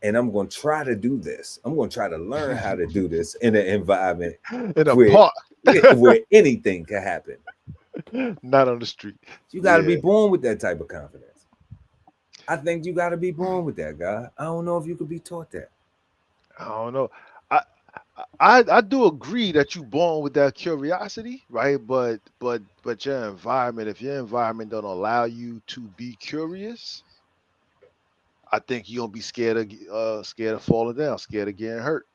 and I'm gonna try to do this. I'm gonna try to learn how to do this in an environment In a where park. where anything can happen. Not on the street. You got to be Yeah. born with that type of confidence. I think you got to be born with that, guy. I don't know if you could be taught that. I don't know. I I do agree that you born with that curiosity, right? But your environment, if your environment don't allow you to be curious, I think you're gonna be scared of falling down, scared of getting hurt.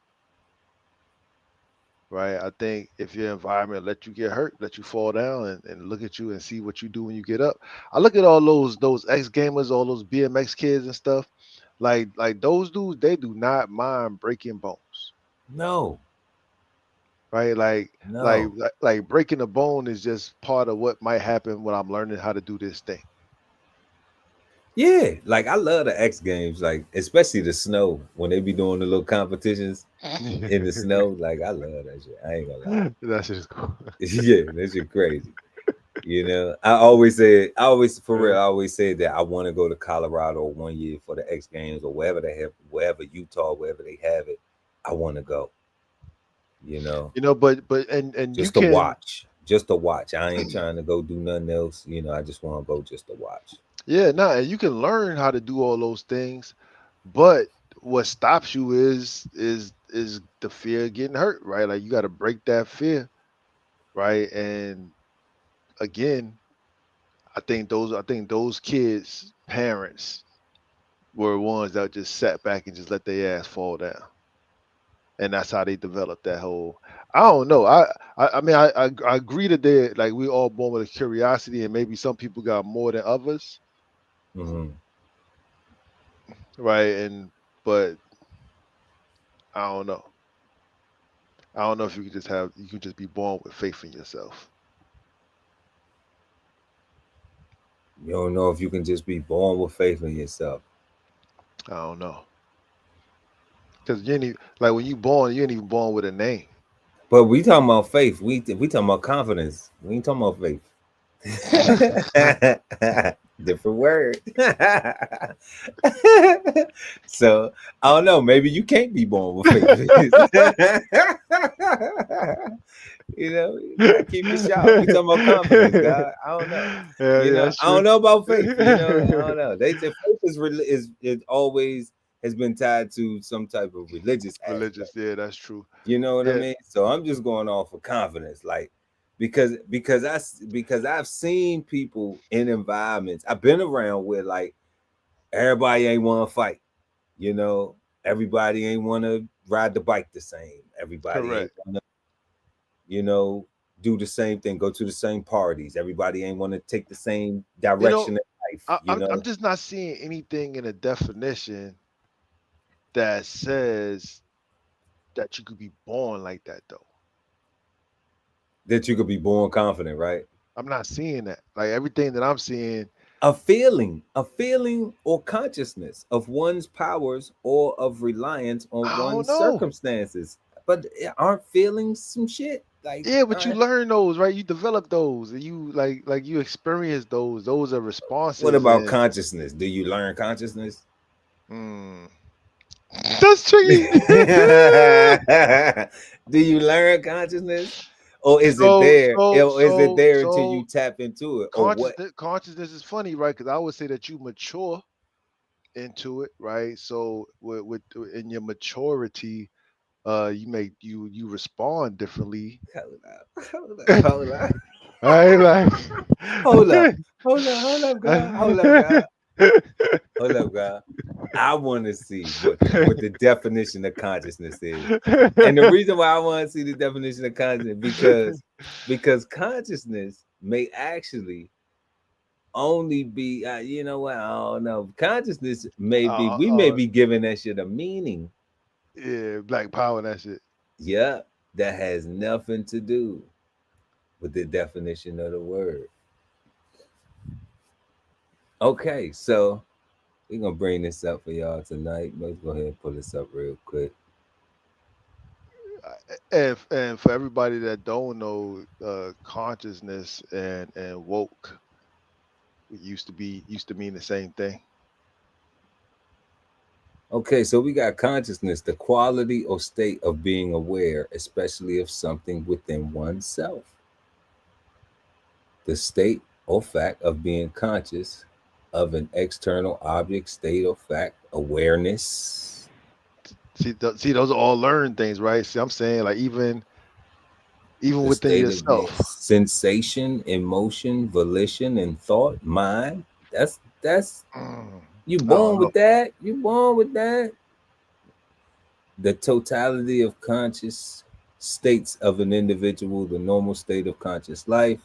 Right. I think if your environment let you get hurt, let you fall down and look at you and see what you do when you get up. I look at all those ex gamers, all those BMX kids and stuff. Like those dudes, they do not mind breaking bones. No, Right. no. Like breaking a bone is just part of what might happen when I'm learning how to do this thing. Yeah, like I love the X Games, like especially the snow when they be doing the little competitions in the snow. Like I love that shit. I ain't gonna lie. That's just cool. Yeah, that shit crazy. I always for real, Yeah. I always say that I want to go to Colorado 1 year for the X Games or wherever they have, wherever Utah, wherever they have it. I want to go. You know, But and you just to can. watch, just to watch. I ain't trying to go do nothing else. I just want to go just to watch. Yeah, no, and you can learn how to do all those things, but what stops you is the fear of getting hurt, right? Like you got to break that fear, right? And again, I think those kids' parents were ones that just sat back and just let their ass fall down, and that's how they developed that whole. I don't know. I mean, I agree that they like we all born with a curiosity, and maybe some people got more than others, Hmm. right? And but I don't know. I don't know if you could just be born with faith in yourself. You don't know if you can just be born with faith in yourself. I don't know. Because you ain't even, like when you born, you ain't even born with a name. But we talking about faith. We talking about confidence. We ain't talking about faith. Different word. So I don't know. Maybe you can't be born with faith. You gotta keep it sharp. We talking about confidence, God. I don't know. Yeah, that's I don't true. know about faith. I don't know. They say faith is always has been tied to some type of religious aspect. Religious, yeah, that's true. You know what I Yeah, mean? So I'm just going off of confidence, like because I've seen people in environments. I've been around where like everybody ain't want to fight. You know, everybody ain't want to ride the bike the same. Everybody ain't correct. want to, you know, do the same thing, go to the same parties. Everybody ain't want to take the same You know, direction in life. I'm just not seeing anything in a definition that says that you could be born like that though. That you could be born confident, right? I'm not seeing that. Like everything that I'm seeing, A feeling or consciousness of one's powers or of reliance on I don't one's know. circumstances. But aren't feelings some shit? Like, Yeah, but you learn those, right? You develop those, and you like you experience those. Those are what responses, about and consciousness? Do you learn consciousness? mm, that's tricky. Do you learn consciousness? Or is it so there? so Or is it so there until you so tap into it? Or what? consciousness is funny, right? Because I would say that you mature into it, right? So with in your maturity, you respond differently. Hold up. Hold up. Hold up. Right, like Hold up. Hold up. Hold up, God. Hold up, God. Hold up, God. I want to see what the definition of consciousness is. And the reason why I want to see the definition of consciousness because consciousness may actually only be you know what, I don't know. Consciousness may be, uh, we may uh, be giving that shit a meaning. yeah, Black Power and that shit. Yeah, that has nothing to do with the definition of the word. Okay, so we're gonna bring this up for y'all tonight. Let's go ahead and pull this up real quick. And for everybody that don't know, consciousness and woke used to mean the same thing. Okay, so we got consciousness, the quality or state of being aware, especially of something within oneself. The state or fact of being conscious of an external object, state or fact, awareness. See, those are all learned things, right? See, I'm saying like even The within state of being yourself. sensation, emotion, volition, and thought, mind. That's you I don't born know. with that. You born with that. The totality of conscious states of an individual, the normal state of conscious life.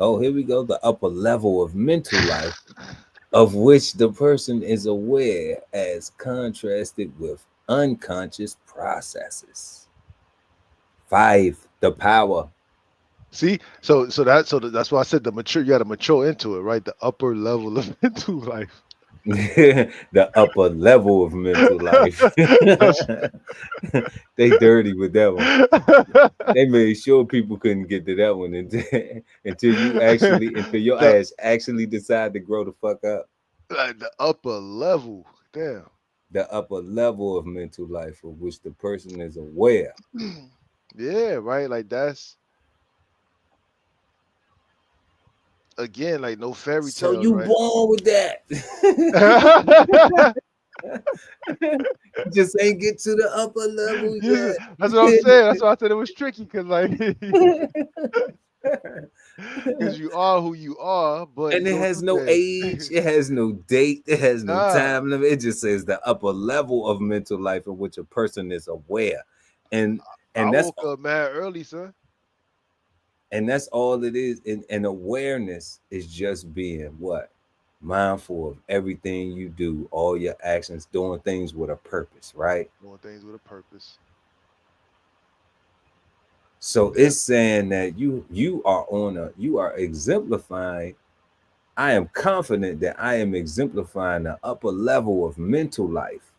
Oh, here we go. The upper level of mental life, of which the person is aware as contrasted with unconscious processes. 5, the power. See, that's why I said the mature. You got to mature into it, right? The upper level of mental life. The upper level of mental life. That's- They dirty with that one. They made sure people couldn't get to that one until your the ass actually decide to grow the fuck up. like the upper level. Damn. The upper level of mental life of which the person is aware. Yeah, right. Like that's again like no fairy So tales, you right? born with that. Just ain't get to the upper level That's what I'm saying. That's why I said it was tricky because like yet. because you are who you are, but And you it go has through no age, things. it has no date, it has no Nah, time limit. It just says the upper level of mental life in which a person is aware. And I and that's woke up mad early, son. and that's all it is. And awareness is just being what? Mindful of everything you do, all your actions, doing things with a purpose, right? Doing things with a purpose. So Yeah. it's saying that you are exemplifying. I am confident that I am exemplifying the upper level of mental life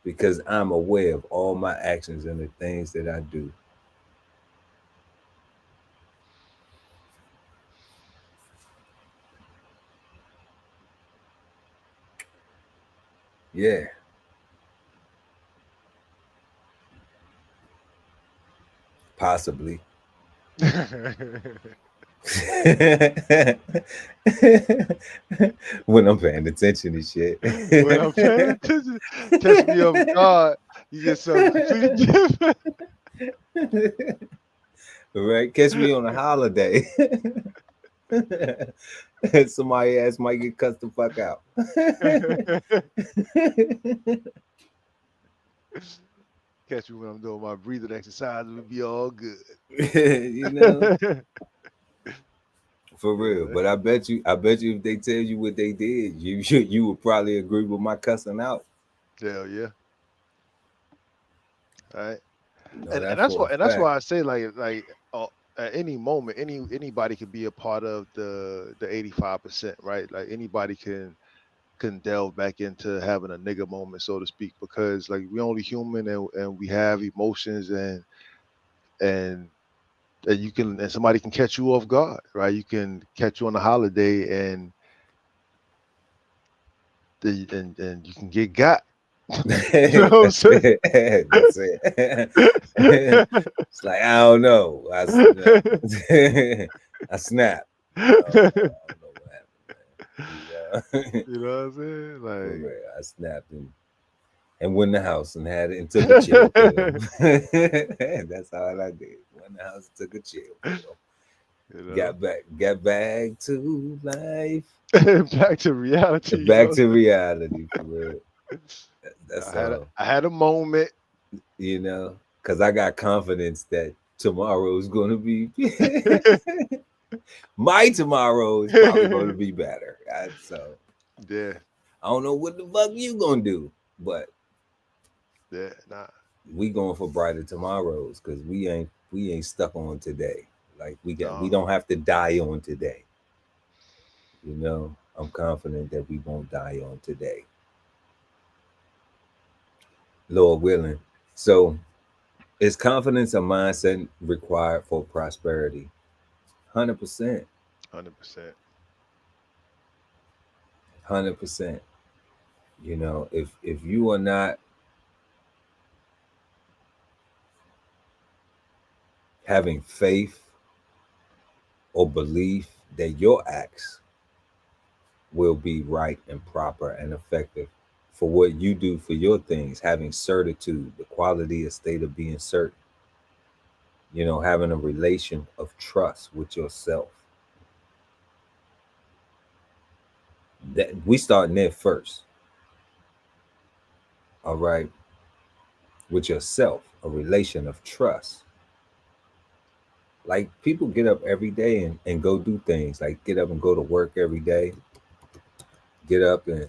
because I'm aware of all my actions and the things that I do. Yeah, possibly. When I'm paying attention to shit. When I'm paying attention, catch me off guard, you get something completely different. Right? Catch me on a holiday. Somebody else might get cussed the fuck out. Catch me when I'm doing my breathing exercise, it'll be all good. You know? For real. Yeah, But I bet you if they tell you what they did, you would probably agree with my cussing out. hell yeah. All right. You know And that that's for a why fact. I say like at any moment, anybody could be a part of the 85%, right? Like anybody can delve back into having a nigga moment, so to speak, because like we only human, and we have emotions, and you can, and somebody can catch you off guard, right? You can catch you on a holiday, and and you can get got. You know what I'm That's saying? it. That's it. It's like I don't know. I snap. I don't know what happened, man. You know what I'm saying? For Like, real. I snapped and went in the house and had it and took a chill pill. That's all I did. Went in the house and took a chill pill. you know, Got back to life. back to reality. You Back know, to reality for real. That's all. I had a moment. Because I got confidence that tomorrow is going to be my tomorrow is probably going to be better. So Yeah, I don't know what the fuck you gonna do, but yeah, nah. we going for brighter tomorrows because we ain't stuck on today. Like we No, don't have to die on today. I'm confident that we won't die on today, Lord willing. So is confidence a mindset required for prosperity? 100%. 100%. 100%. If you are not having faith or belief that your acts will be right and proper and effective for what you do for your things, having certitude, the quality of state of being certain, having a relation of trust with yourself. That we starting there first. All right. With yourself, a relation of trust. Like people get up every day and go do things, like get up and go to work every day, get up and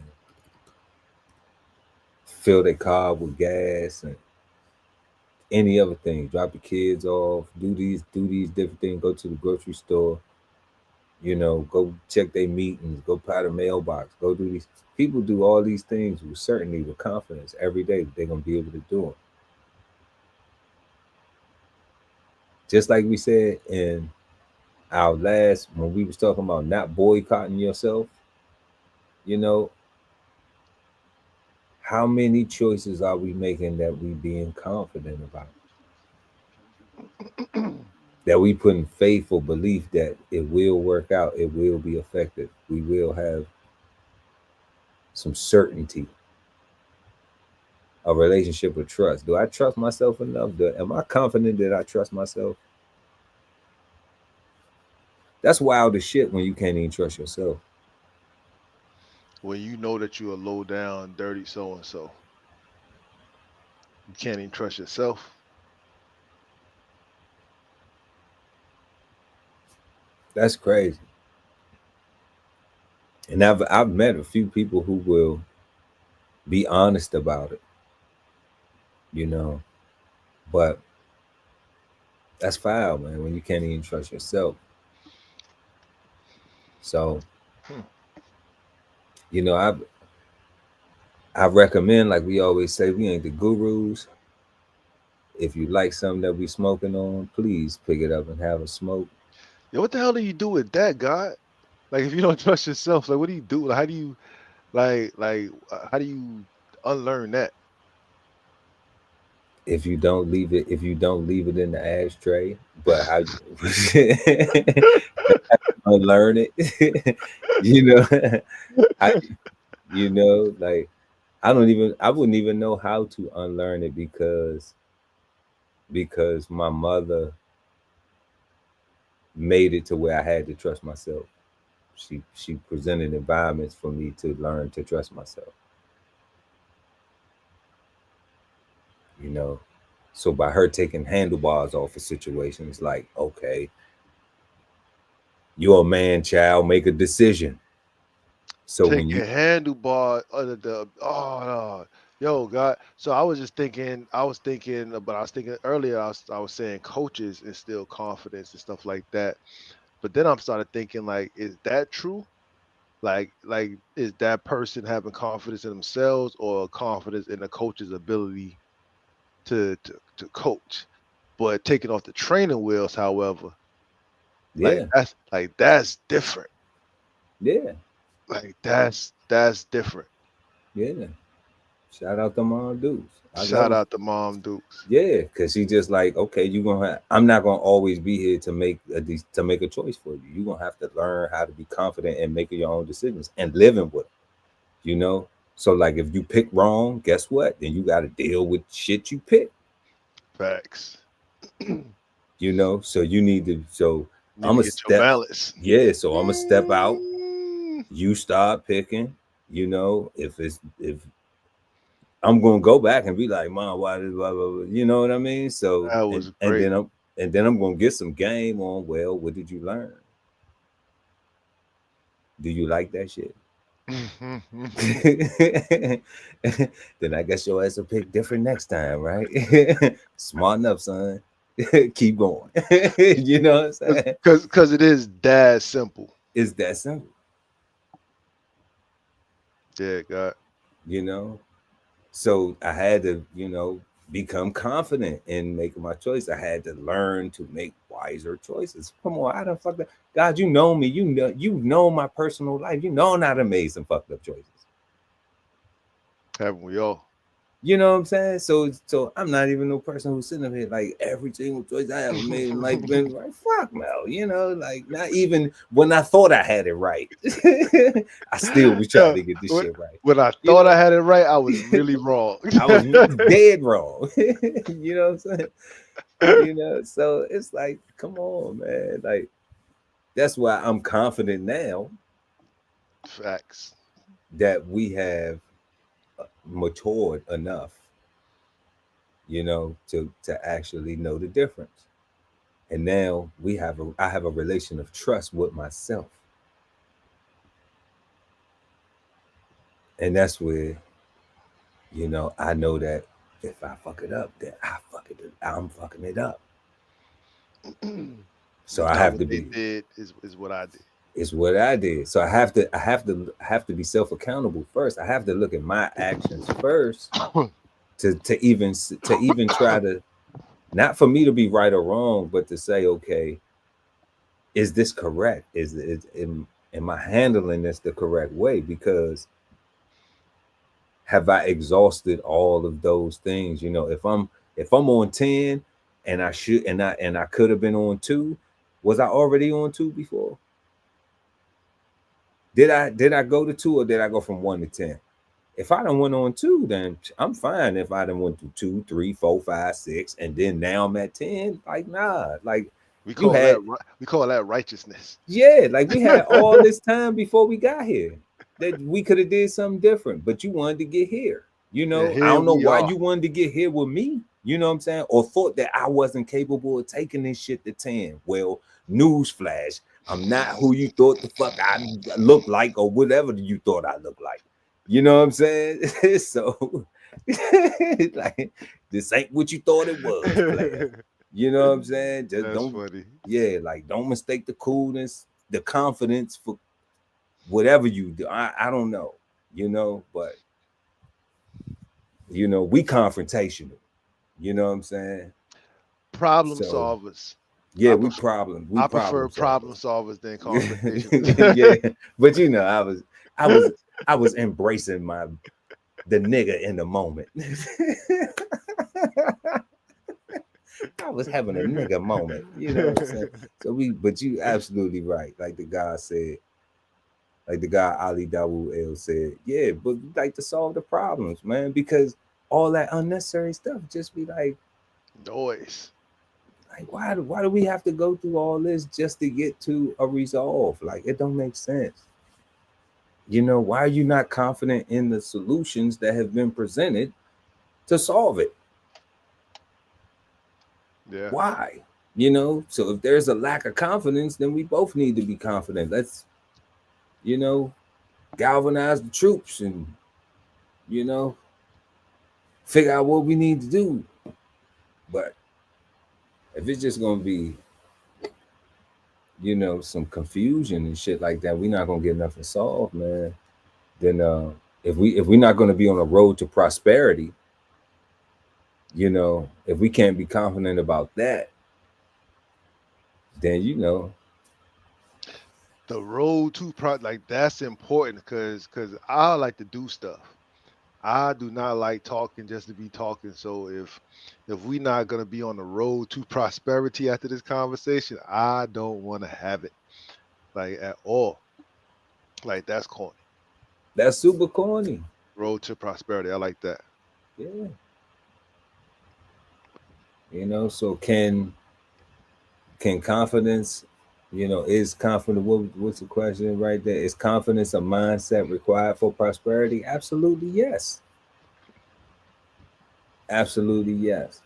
fill their car with gas and any other thing, drop the kids off, do these different things, go to the grocery store, go check their meetings, go powder mailbox, go do these. People do all these things with certainty, with confidence every day that they're gonna be able to do them. Just like we said in our last when we was talking about not boycotting yourself, you know, how many choices are we making that we being confident about? That we put in faith or belief that it will work out, it will be effective, we will have some certainty, a relationship with trust. Do I trust myself enough? Am I confident that I trust myself? That's wild as shit when you can't even trust yourself. When you know that you're a low down, dirty so and so, you can't even trust yourself. That's crazy. And I've met a few people who will be honest about it, you know, but that's foul, man, when you can't even trust yourself. So, Hmm. I recommend, like we always say, we ain't the gurus. If you like something that we smoking on, please pick it up and have a smoke. Yeah, what the hell do you do with that, God? Like, if you don't trust yourself, like, what do you do? Like, how do you, how do you unlearn that? If you don't leave it in the ashtray, but how unlearn it, you know, I, like I wouldn't even know how to unlearn it because my mother made it to where I had to trust myself. She presented environments for me to learn to trust myself. You know, so by her taking handlebars off of situations, like, okay, you're a man, child, make a decision. So when Take you a handlebar under the, oh, no. Yo, God. So I was just thinking. But I was thinking earlier. I was saying coaches instill confidence and stuff like that. But then I'm started thinking like, is that true? Like is that person having confidence in themselves or confidence in the coach's ability to coach? But taking off the training wheels, however, Yeah, that's different. yeah, Like that's different. yeah. Shout out to Mom Dukes. I love Shout it. out to Mom Dukes. Yeah, because she just like, okay, you gonna have, I'm not gonna always be here to make a choice for you. You're gonna have to learn how to be confident and making your own decisions and living with them, you know. So like if you pick wrong, guess what? Then you gotta deal with shit you pick, Facts. you know. So you need to Need I'm to a get your step, balance. yeah, so I'm gonna step out, Mm, you start picking, you know, if I'm gonna go back and be like, Mom, why did blah, blah, blah, you know what I mean? So that and was and great. then I'm gonna get some game on. Well, what did you learn? Do you like that shit? Then I guess your ass will pick different next time, right? Smart enough, son. Keep going. You know what I'm saying? Cause it is that simple. It's that simple, Yeah, God. you know. So I had to, become confident in making my choice. I had to learn to make wiser choices. Come on, I done fucked up. God, you know me. You know my personal life. You know I done made some fucked up choices. Haven't we all? You know what I'm saying? So I'm not even no person who's sitting up here like every single choice I ever made in life been right. Fuck no, like not even when I thought I had it right. I still was trying Yeah, to get this when, shit right. when I You thought I know, had it right, I was really wrong. I was dead wrong. You know what I'm saying? So it's like, come on, man. Like that's why I'm confident now Facts. that we have matured enough, to actually know the difference. And now I have a relation of trust with myself. And that's where, I know that if I fuck it up, then I'm fucking it up. So I Not have what to they be did is what I did. it's what I did. So I have to be self accountable first. I have to look at my actions first to even try to, not for me to be right or wrong, but to say, okay, is this correct? Am I handling this the correct way? Because have I exhausted all of those things? If I'm on 10 and I could have been on 2, was I already on 2 before? Did I go to 2 or did I go from 1 to 10? If I done went on 2, then I'm fine. If I done went to 2, 3, 4, 5, 6, and then now I'm at 10, like nah. Like We you call that had we call that righteousness. yeah, like we had all this time before we got here that we could have did something different, but you wanted to get here. And I here don't know we why are. you wanted to get here with me. You know what I'm saying? Or thought that I wasn't capable of taking this shit to 10. Well, newsflash, I'm not who you thought the fuck I look like or whatever you thought I looked like. You know what I'm saying? So like this ain't what you thought it was, player. You know what I'm saying? Just That's don't, funny. yeah, like don't mistake the coolness, the confidence for whatever you do. I don't know, but we confrontational. You know what I'm saying? Problem So solvers. yeah, I we prefer problem, we I prefer problem problem solvers. solvers than Yeah, confrontationalists. but I was embracing the nigga in the moment. I was having a nigga moment, you know what I'm saying? But you absolutely right. Like the guy Ali Dawood El said, yeah, but we like to solve the problems, man, because all that unnecessary stuff just be Noise. like why do we have to go through all this just to get to a resolve? Like it don't make sense. Why are you not confident in the solutions that have been presented to solve it? Yeah. Why? So if there's a lack of confidence, then we both need to be confident. Let's, you know, galvanize the troops and, you know, figure out what we need to do. But if it's just gonna be, some confusion and shit like that, we're not gonna get nothing solved, man. Then if we're not gonna be on a road to prosperity, if we can't be confident about that, then The road to like that's important because I like to do stuff. I do not like talking just to be talking. So if we're not gonna be on the road to prosperity after this conversation, I don't want to have it like at all. Like that's corny. that's super corny. Road to prosperity. I like that. Yeah. So can confidence, is confidence, what's the question right there? Is confidence a mindset required for prosperity? Absolutely yes. Absolutely yes.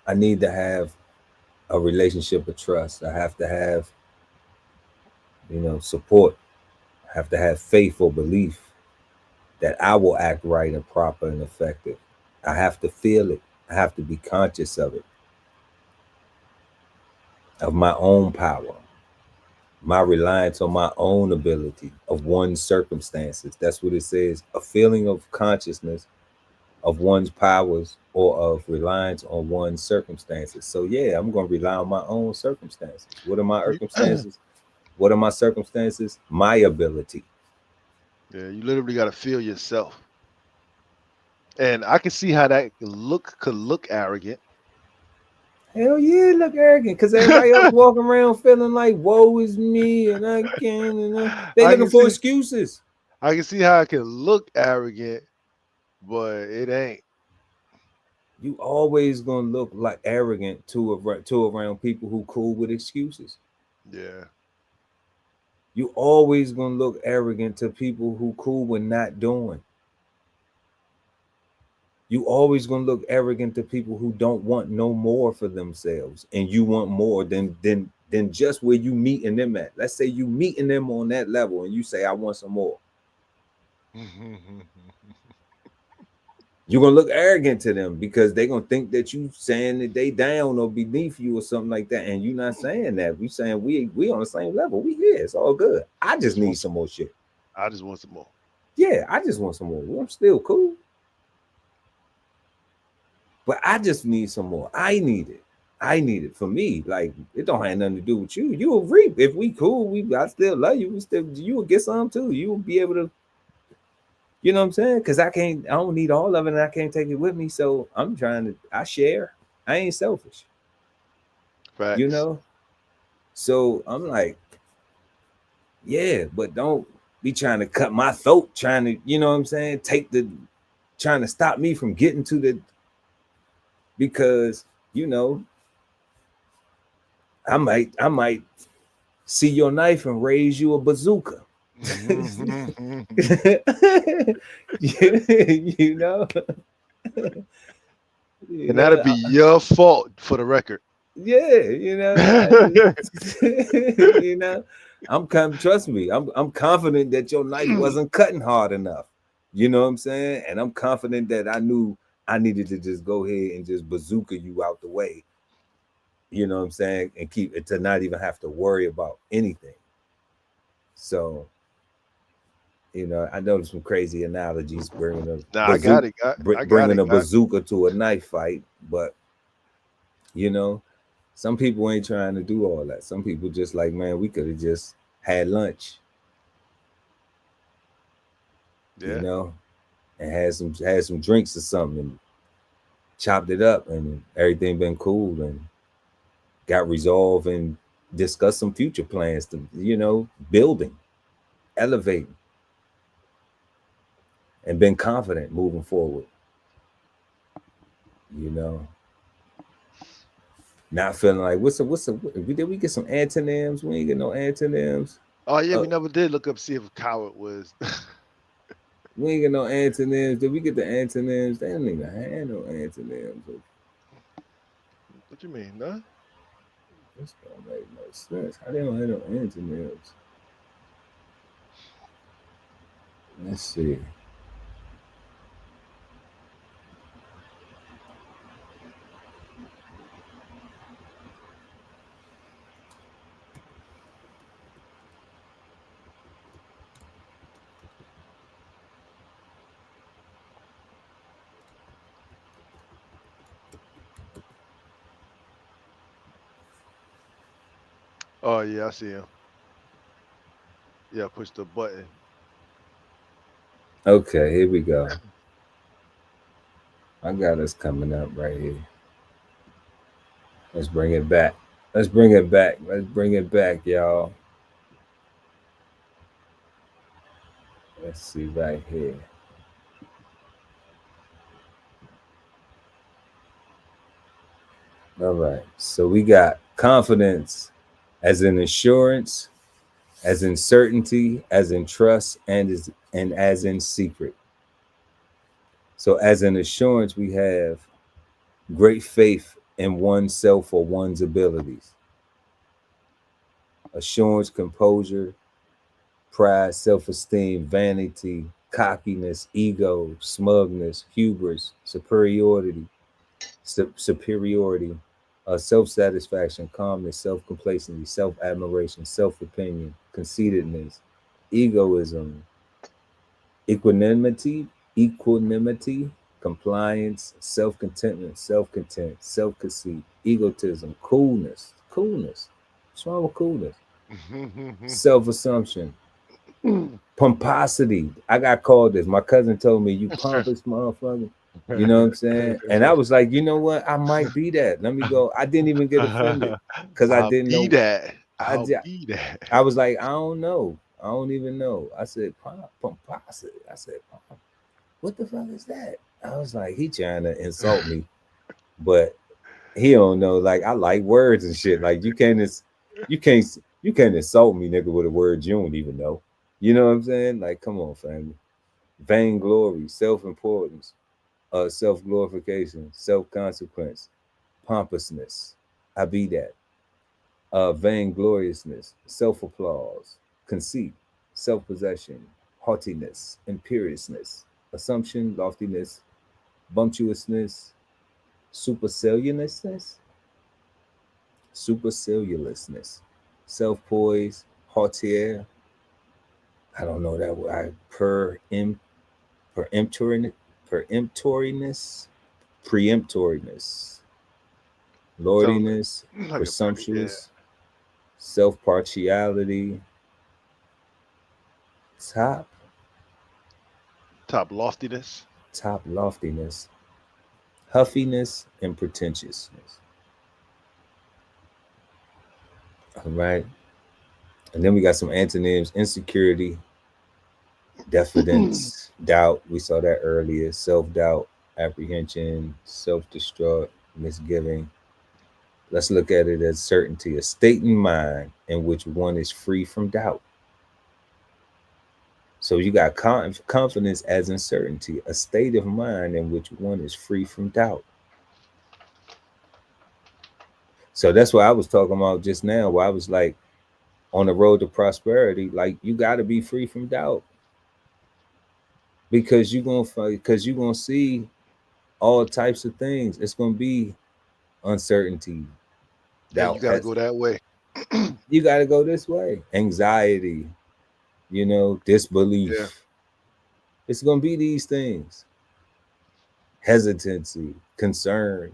I need to have a relationship of trust. I have to have, support. I have to have faith or belief that I will act right and proper and effective. I have to feel it. I have to be conscious of my own power, my reliance on my own ability, of one's circumstances. That's what it says. A feeling of consciousness of one's powers or of reliance on one's circumstances. So yeah, I'm going to rely on my own circumstances. What are my circumstances? What are my circumstances? My ability. Yeah, you literally got to feel yourself. And I can see how that could look arrogant. Hell yeah, look arrogant because everybody else walking around feeling like woe is me and I can't. They looking for excuses. I can see how it can look arrogant, but it ain't. You always gonna look like arrogant to around people who cool with excuses. Yeah. You always gonna look arrogant to people who cool with not doing. You always gonna look arrogant to people who don't want no more for themselves, and you want more than just where you meeting them at. Let's say you meeting them on that level, and you say, "I want some more." You're gonna look arrogant to them because they're gonna think that you saying that they down or beneath you or something like that, and you're not saying that. We saying we on the same level. We here. It's all good. I just need some more shit. I just want some more. Yeah, I just want some more. I'm still cool, but I just need some more. I need it. I need it for me. Like it don't have nothing to do with you. You will reap if we cool. I still love you. You will get some too. You will be able to. You know what I'm saying? Because I don't need all of it and I can't take it with me. So I share. I ain't selfish. Facts. So I'm like, yeah, but don't be trying to cut my throat, trying to, you know what I'm saying? Trying to stop me from getting to because, I might see your knife and raise you a bazooka. Mm-hmm. And that'll be your fault for the record. Yeah, trust me, I'm confident that your knife wasn't cutting hard enough. You know what I'm saying? And I'm confident that I knew I needed to just go ahead and just bazooka you out the way. You know what I'm saying? And keep it to not even have to worry about anything. So, I know there's some crazy analogies bringing a bazooka to a knife fight, but some people ain't trying to do all that. Some people just like, man, we could have just had lunch, and had some drinks or something, and chopped it up, and everything been cool, and got resolved, and discussed some future plans to, building, elevating, and been confident moving forward. Not feeling like did we get some antonyms? We ain't get no antonyms. Oh yeah, we never did look up see if a coward was. We ain't get no antonyms. Did we get the antonyms? They don't even have no antonyms. What you mean, huh? This don't make no sense. How they don't have no antonyms? Let's see. Oh yeah, I see him. Yeah, push the button. Okay, here we go. I got us coming up right here. Let's bring it back. Let's bring it back. Let's bring it back, y'all. Let's see right here. All right. So we got confidence as in assurance, as in certainty, as in trust, and as in secret. So as an assurance, we have great faith in oneself or one's abilities. Assurance, composure, pride, self-esteem, vanity, cockiness, ego, smugness, hubris, superiority, self-satisfaction, calmness, self-complacency, self-admiration, self-opinion, conceitedness, egoism, equanimity, compliance, self-contentment, self-content, self-conceit, egotism, coolness. What's wrong with coolness? Self-assumption, pomposity. I got called this. My cousin told me, "You pompous motherfucker." You know what I'm saying? And I was like, you know what? I might be that. Let me go. I didn't even get offended because I I'll didn't be know. that. I I'll ju- be that. I was like, I don't know. I don't even know. I said, pomposity. I said, what the fuck is that? I was like, he trying to insult me, but he don't know. Like I like words and shit. Like you can't, you can't insult me, nigga, with a word you don't even know. You know what I'm saying? Like, come on, family. Vainglory, self-importance, self-glorification, self-consequence, pompousness. I be that. Vaingloriousness, self-applause, conceit, self-possession, haughtiness, imperiousness, assumption, loftiness, bumptiousness, superciliousness, superciliousness, self-poise, hauteur. I don't know that word. Peremptoriness, peremptoriness, preemptoriness, Sounds lordiness, like a pretty yeah. presumptuous, self partiality, top, Top loftiness. top loftiness, huffiness, and pretentiousness. All right. And then we got some antonyms: insecurity, diffidence, doubt. We saw that earlier. Self doubt, apprehension, self destruct, misgiving. Let's look at it as certainty, a state in mind in which one is free from doubt. So you got confidence as uncertainty, a state of mind in which one is free from doubt. So that's what I was talking about just now, where I was like, on the road to prosperity, like you got to be free from doubt because you're gonna see all types of things. It's gonna be uncertainty, And you doubt. gotta go that way. You got to go this way. Anxiety, Yeah. disbelief. It's gonna be these things. Hesitancy, concern.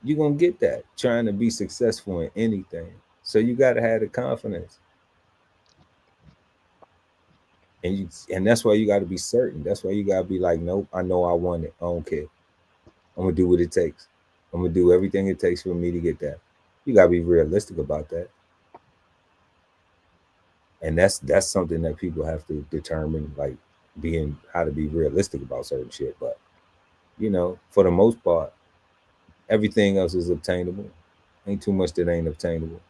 You're gonna get that trying to be successful in anything. So you gotta have the confidence. And that's why you gotta be certain. That's why you gotta be like, nope, I know I want it. I don't care. I'm gonna do what it takes. I'm gonna do everything it takes for me to get that. You gotta be realistic about that. And that's something that people have to determine, like being how to be realistic about certain shit. But for the most part, everything else is obtainable. Ain't too much that ain't obtainable.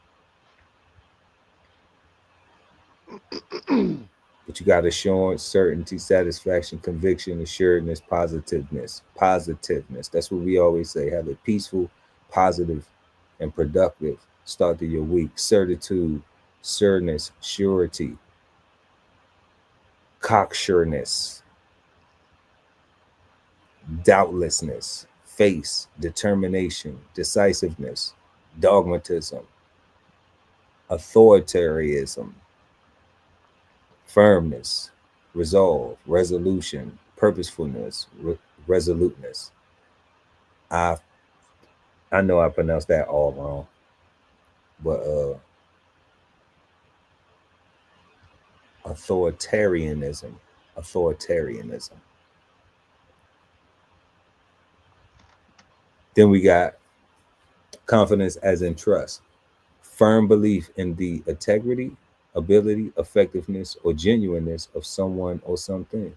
But you got assurance, certainty, satisfaction, conviction, assuredness, positiveness. Positiveness. That's what we always say. Have a peaceful, positive, and productive start to your week. Certitude, sureness, surety, cocksureness, doubtlessness, face, determination, decisiveness, dogmatism, authoritarianism, firmness, resolve, resolution, purposefulness, resoluteness. I I know I pronounced that all wrong. but authoritarianism. Then we got confidence as in trust, firm belief in the integrity, ability, effectiveness, or genuineness of someone or something.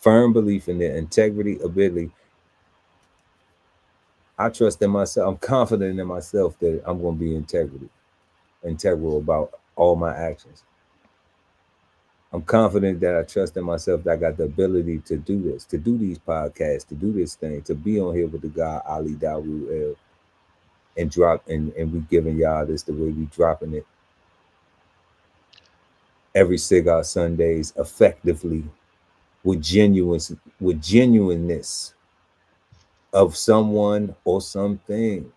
Firm belief in the integrity, ability. I trust in myself. I'm confident in myself that I'm going to be integral about all my actions. I'm confident that I trust in myself that I got the ability to do this, to do these podcasts, to do this thing, to be on here with the guy Ali Dawu and drop and we giving y'all this the way we dropping it every Cigar Sundays effectively with genuineness of someone or something.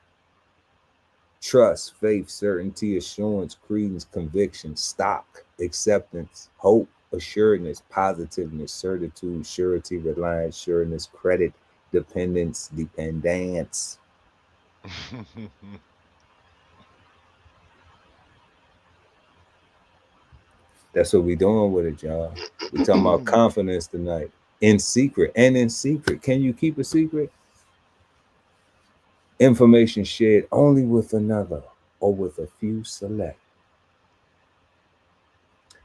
Trust, faith, certainty, assurance, credence, conviction, stock, acceptance, hope, assuredness, positiveness, certitude, surety, reliance, sureness, credit, dependence. That's what we doing with it, y'all. We talking about confidence tonight. In secret. Can you keep a secret? Information shared only with another or with a few select.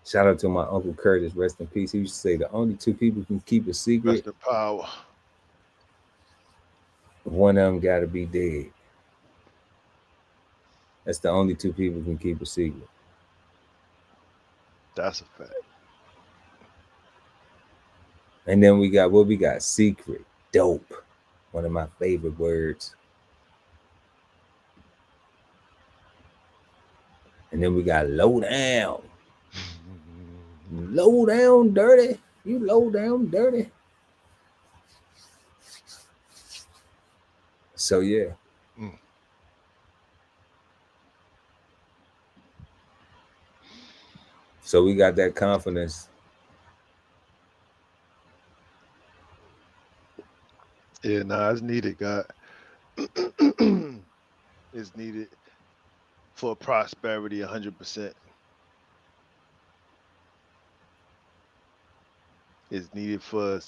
Shout out to my Uncle Curtis, rest in peace. He used to say the only two people can keep a secret. Rest in power. One of them got to be dead. That's the only two people can keep a secret. That's a fact. And then we got secret, dope. One of my favorite words. And then we got low down. Low down dirty. You low down dirty. So yeah. So we got that confidence. Yeah, it's needed, God. It's needed for prosperity 100%. It's needed for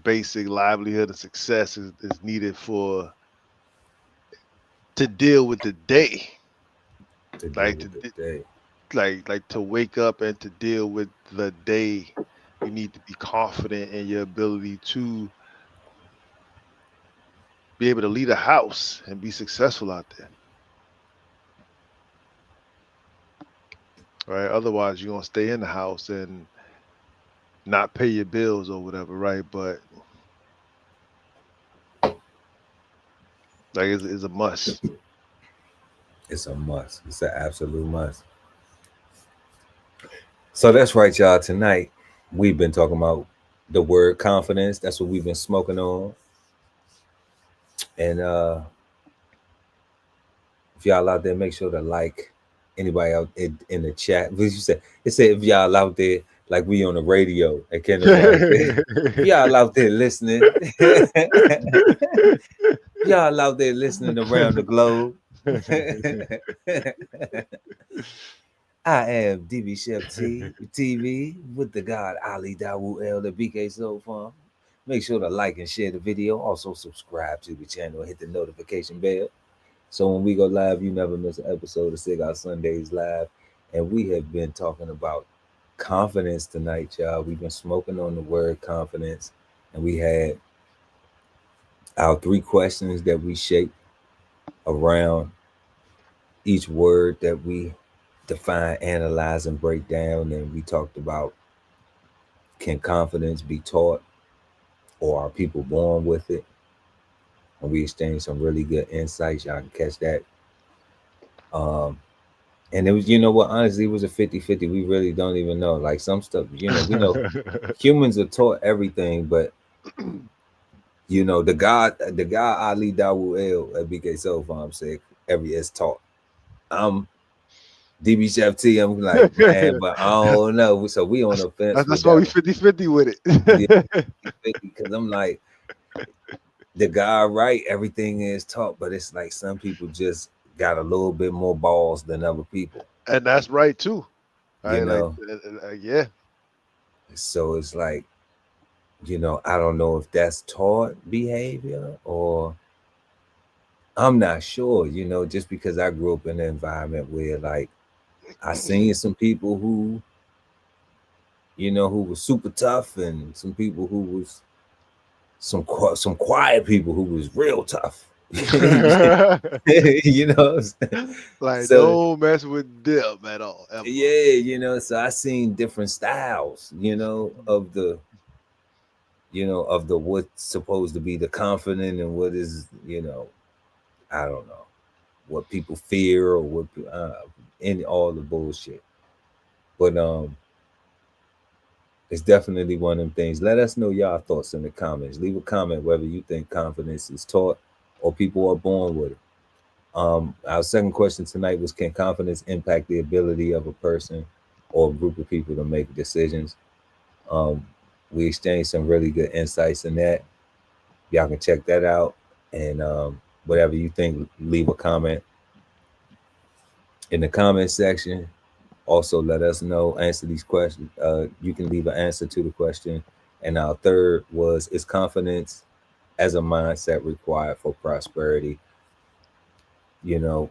basic livelihood and success. It's needed to deal with the day. Like to wake up and to deal with the day. You need to be confident in your ability to be able to lead a house and be successful out there. Right? Otherwise, you're going to stay in the house and not pay your bills or whatever, right? But like it's a must. It's a must. It's an absolute must. So that's right, y'all. Tonight, we've been talking about the word confidence. That's what we've been smoking on. And if y'all out there, make sure to like anybody out in the chat. What you said? It said if y'all out there, like we on the radio at Kendall. If y'all out there listening, y'all out there listening around the globe. I am DBCHEFTV with the God Ali Dawu the BK Soul Farm. Make sure to like and share the video. Also subscribe to the channel and hit the notification bell. So when we go live, you never miss an episode of Cigar Sundays Live. And we have been talking about confidence tonight, y'all. We've been smoking on the word confidence. And we had our 3 questions that we shaped around each word that we define, analyze, and break down. And we talked about, can confidence be taught, or are people born with it? And we exchanged some really good insights. Y'all can catch that. And it was, you know what, honestly, it was a 50-50. We really don't even know. Like some stuff, we know humans are taught everything, but the guy Ali Dawu at BK Soul Farm said every is taught. DBCHEFT, I'm like, man, but I don't know. So we on the fence. That's why we 50-50 with it. Because I'm like, the guy, right? Everything is taught, but it's like some people just got a little bit more balls than other people, And that's right too. you Right? Like, know. yeah. So it's like, I don't know if that's taught behavior or I'm not sure, just because I grew up in an environment where like I seen some people who, who was super tough, and some people who was some quiet people who was real tough. you know Like, so don't mess with them at all, ever. yeah, so I seen different styles, of the what's supposed to be the confident and what is, I don't know, what people fear or what in all the bullshit. But it's definitely one of them things. Let us know y'all thoughts in the comments. Leave a comment whether you think confidence is taught or people are born with it. Our second question tonight was, can confidence impact the ability of a person or a group of people to make decisions? We exchanged some really good insights in that. Y'all can check that out. And whatever you think, leave a comment in the comment section. Also, let us know, answer these questions. You can leave an answer to the question. And our third was, is confidence as a mindset required for prosperity? The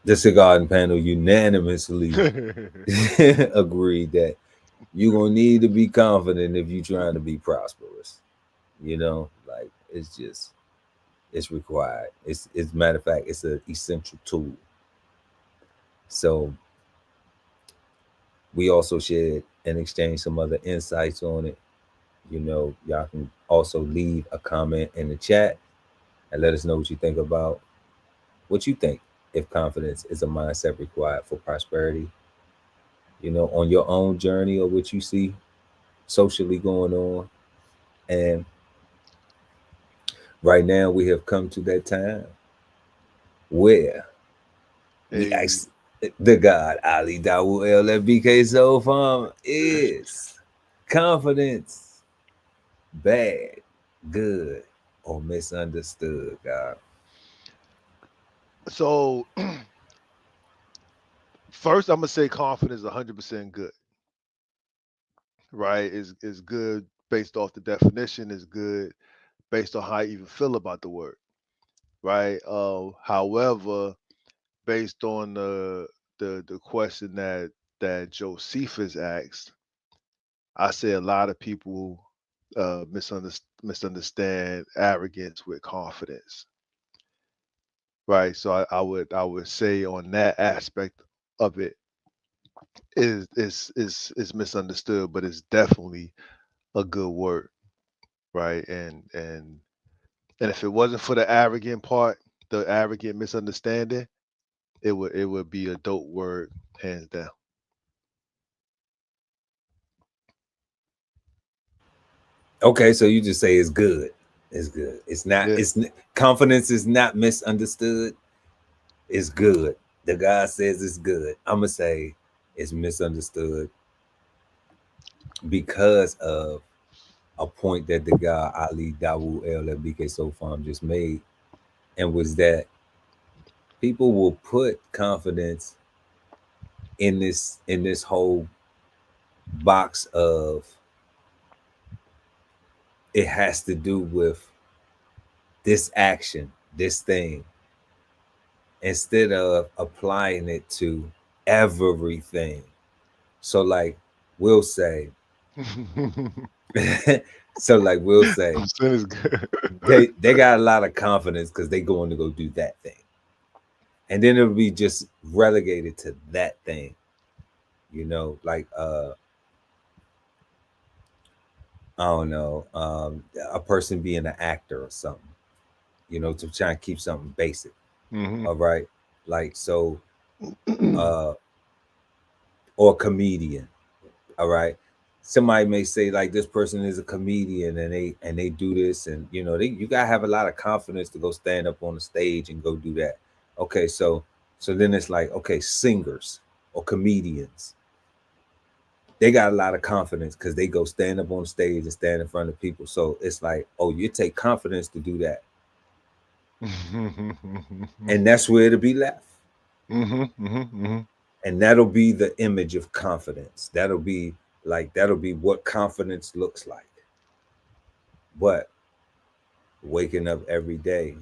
Cigarden Panel unanimously agreed that you're going to need to be confident if you're trying to be prosperous. Like it's required. It's matter of fact, it's an essential tool. So we also shared and exchanged some other insights on it. Y'all can also leave a comment in the chat and let us know what you think about what you think if confidence is a mindset required for prosperity, on your own journey or what you see socially going on. And right now we have come to that time where we Hey. ask the God Ali Dawu LFBK Soul Farm, is confidence bad, good, or misunderstood, God? So first, I'm gonna say confidence 100% good. Right? Is good based off the definition. Is good based on how you even feel about the word. Right? However, based on the question that Josephus asked, I say a lot of people misunderstand arrogance with confidence. Right? So I would say on that aspect of it is misunderstood, but it's definitely a good word, right? And if it wasn't for the arrogant part, the arrogant misunderstanding, it would be a dope word, hands down. Okay, so you just say it's good. It's good. It's not. Yeah. Confidence is not misunderstood. It's good. The God says it's good. I'm gonna say it's misunderstood because of a point that the guy Ali Dawu LFBK Soul Farm just made, and was that people will put confidence in this whole box of it has to do with this action, this thing, instead of applying it to everything. So like we'll say, so like we'll say Sin is good. they got a lot of confidence because they going to go do that thing. And then it'll be just relegated to that thing. Like I don't know, a person being an actor or something, to try and keep something basic. Mhm. All right. Like so uh or comedian. All right. Somebody may say like this person is a comedian and they do this, and you gotta have a lot of confidence to go stand up on the stage and go do that. Okay, so then it's like, okay, singers or comedians, they got a lot of confidence because they go stand up on stage and stand in front of people. So it's like, oh, you take confidence to do that. And that's where it'll be left. And that'll be the image of confidence. That'll be what confidence looks like. But waking up every day,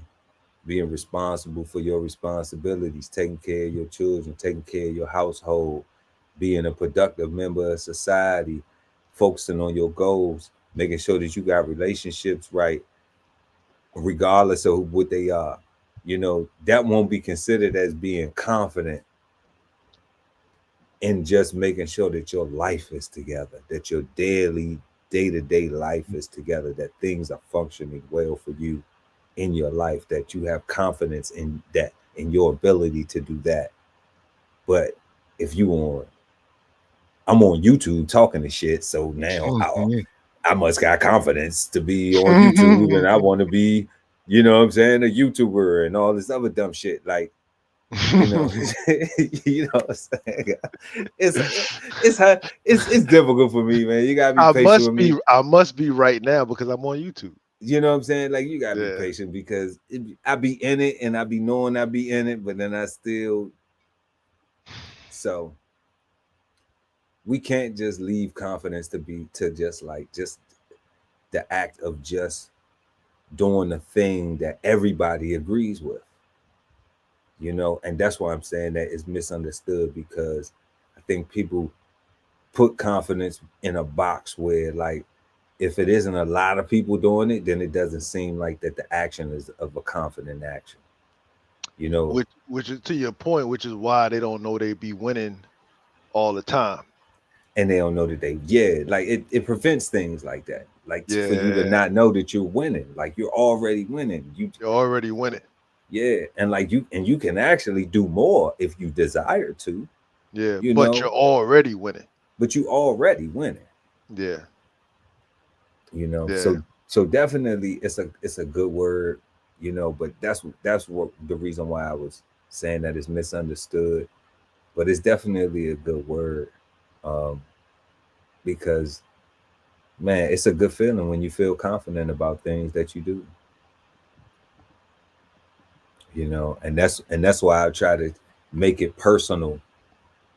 being responsible for your responsibilities, taking care of your children, taking care of your household, being a productive member of society, focusing on your goals, making sure that you got relationships right, regardless of what they are. That won't be considered as being confident in just making sure that your life is together, that your daily, day-to-day life is together, that things are functioning well for you in your life, that you have confidence in that, in your ability to do that. But if I'm on YouTube talking to shit, so now I must got confidence to be on YouTube, and I want to be, you know what I'm saying, a YouTuber and all this other dumb shit. Like, you know, you know what I'm saying? It's difficult for me, man. You gotta be patient with me. I must be right now because I'm on YouTube. You know what I'm saying? Like, you gotta be patient because I be in it and I be knowing I be in it, but then I still. So we can't just leave confidence to just the act of just doing the thing that everybody agrees with. And that's why I'm saying that it's misunderstood, because I think people put confidence in a box where, like, if it isn't a lot of people doing it, then it doesn't seem like that the action is of a confident action. Which is to your point, which is why they don't know they be winning all the time. And they don't know that like it prevents things like that. Like, for you to not know that you're winning, like you're already winning. You're already winning. Yeah, and like you can actually do more if you desire to. Yeah, but you're already winning. But you already winning. Yeah. So definitely it's a good word, but that's what the reason why I was saying that it's misunderstood. But it's definitely a good word. Because, man, it's a good feeling when you feel confident about things that you do. And that's why I try to make it personal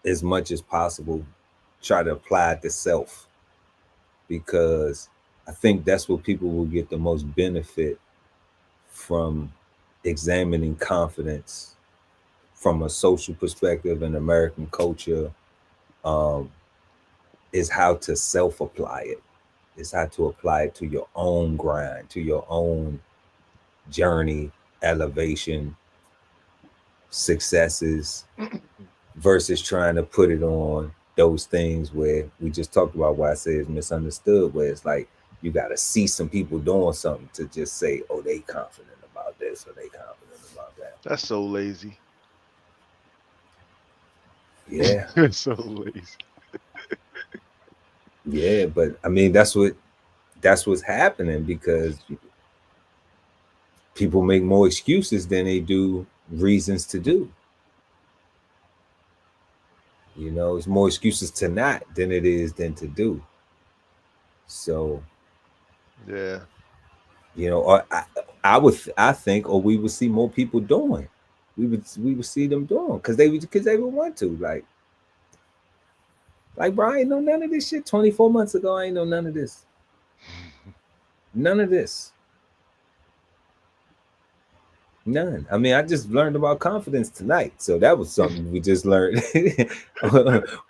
as much as possible. Try to apply it to self, because I think that's what people will get the most benefit from examining confidence from a social perspective in American culture. Is how to self-apply it. Is how to apply it to your own grind, to your own journey, elevation, successes, versus trying to put it on those things where we just talked about, why I say it's misunderstood, where it's like you got to see some people doing something to just say, oh, they confident about this or they confident about that. That's so lazy. Yeah. It's so lazy. Yeah, but I mean, that's what's happening, because people make more excuses than they do reasons to do. It's more excuses to not than it is than to do. So, yeah, or I think, or we would see more people doing. We would see them doing because they would want to. Like, bro, I ain't know none of this shit 24 months ago. I ain't know none of this. None of this. None. I mean, I just learned about confidence tonight. So that was something we just learned.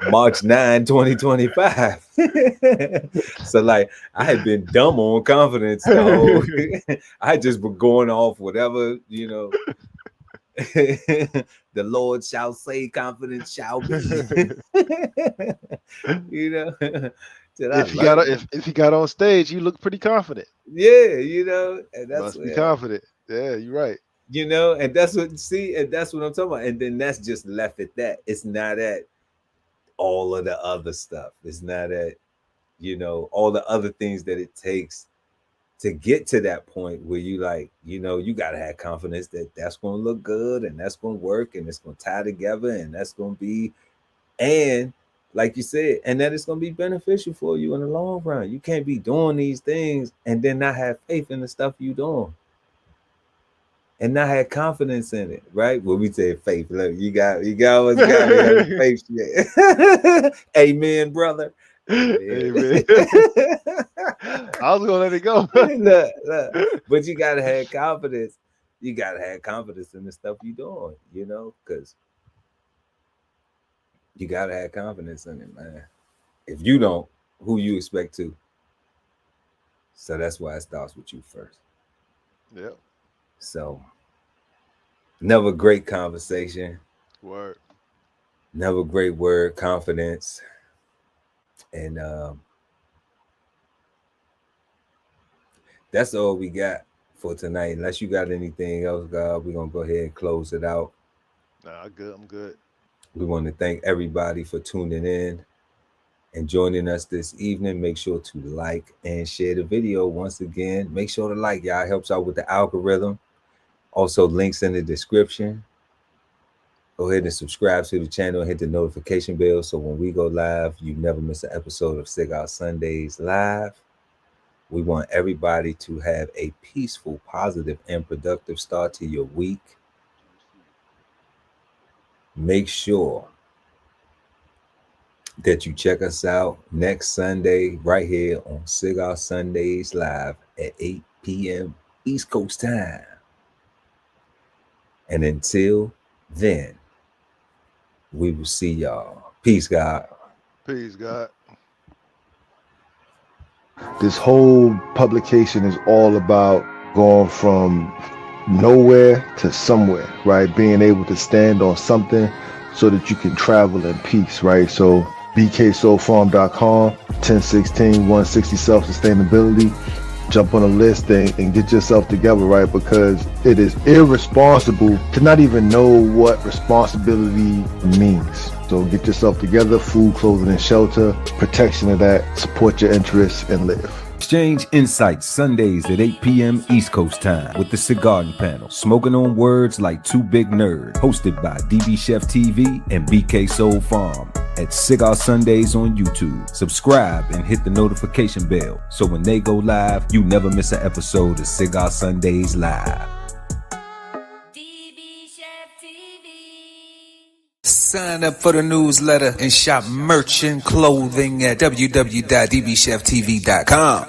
March 9, 2025. So, like, I had been dumb on confidence. I had just been going off whatever, the Lord shall say, confidence shall be. If he got on stage, he looked pretty confident. Yeah, and that's must be confident. Yeah, you're right. And that's what I'm talking about. And then that's just left at that. It's not at all of the other stuff. It's not at all the other things that it takes to get to that point where you you got to have confidence that that's going to look good and that's going to work and it's going to tie together and that's going to be, and like you said, and that it's going to be beneficial for you in the long run. You can't be doing these things and then not have faith in the stuff you're doing. and not had confidence in it, right? Well, we say faith. Look, you always got me on the faith shit. Amen, brother. Amen. I was gonna let it go. look. But you gotta have confidence. You gotta have confidence in the stuff you're doing, you know, because you gotta have confidence in it, man. If you don't, who you expect to? So that's why it starts with you first. Yeah. So, never great conversation. Word. Never great word, confidence. And that's all we got for tonight. Unless you got anything else, God, we're going to go ahead and close it out. Nah, I'm good. We want to thank everybody for tuning in and joining us this evening. Make sure to like and share the video. Once again, make sure to like, y'all. It helps out with the algorithm. Also, links in the description. Go ahead and subscribe to the channel and hit the notification bell so when we go live, you never miss an episode of Cigar Sundays Live. We want everybody to have a peaceful, positive, and productive start to your week. Make sure that you check us out next Sunday right here on Cigar Sundays Live at 8 p.m. East Coast time. And until then, we will see y'all. Peace, God. Peace, God. This whole publication is all about going from nowhere to somewhere, right? Being able to stand on something so that you can travel in peace, right? So bksoulfarm.com, 1016, 160 self-sustainability. Jump on a list and get yourself together, right? Because it is irresponsible to not even know what responsibility means. So get yourself together, food, clothing, and shelter, protection of that, support your interests, and live. Exchange insights Sundays at 8 p.m. East Coast time with the Cigarden Panel. Smoking on words like two big nerds. Hosted by DBCHEFTV and BK Soul Farm at Cigar Sundays on YouTube. Subscribe and hit the notification bell so when they go live, you never miss an episode of Cigar Sundays Live. Sign up for the newsletter and shop merch and clothing at www.dbcheftv.com.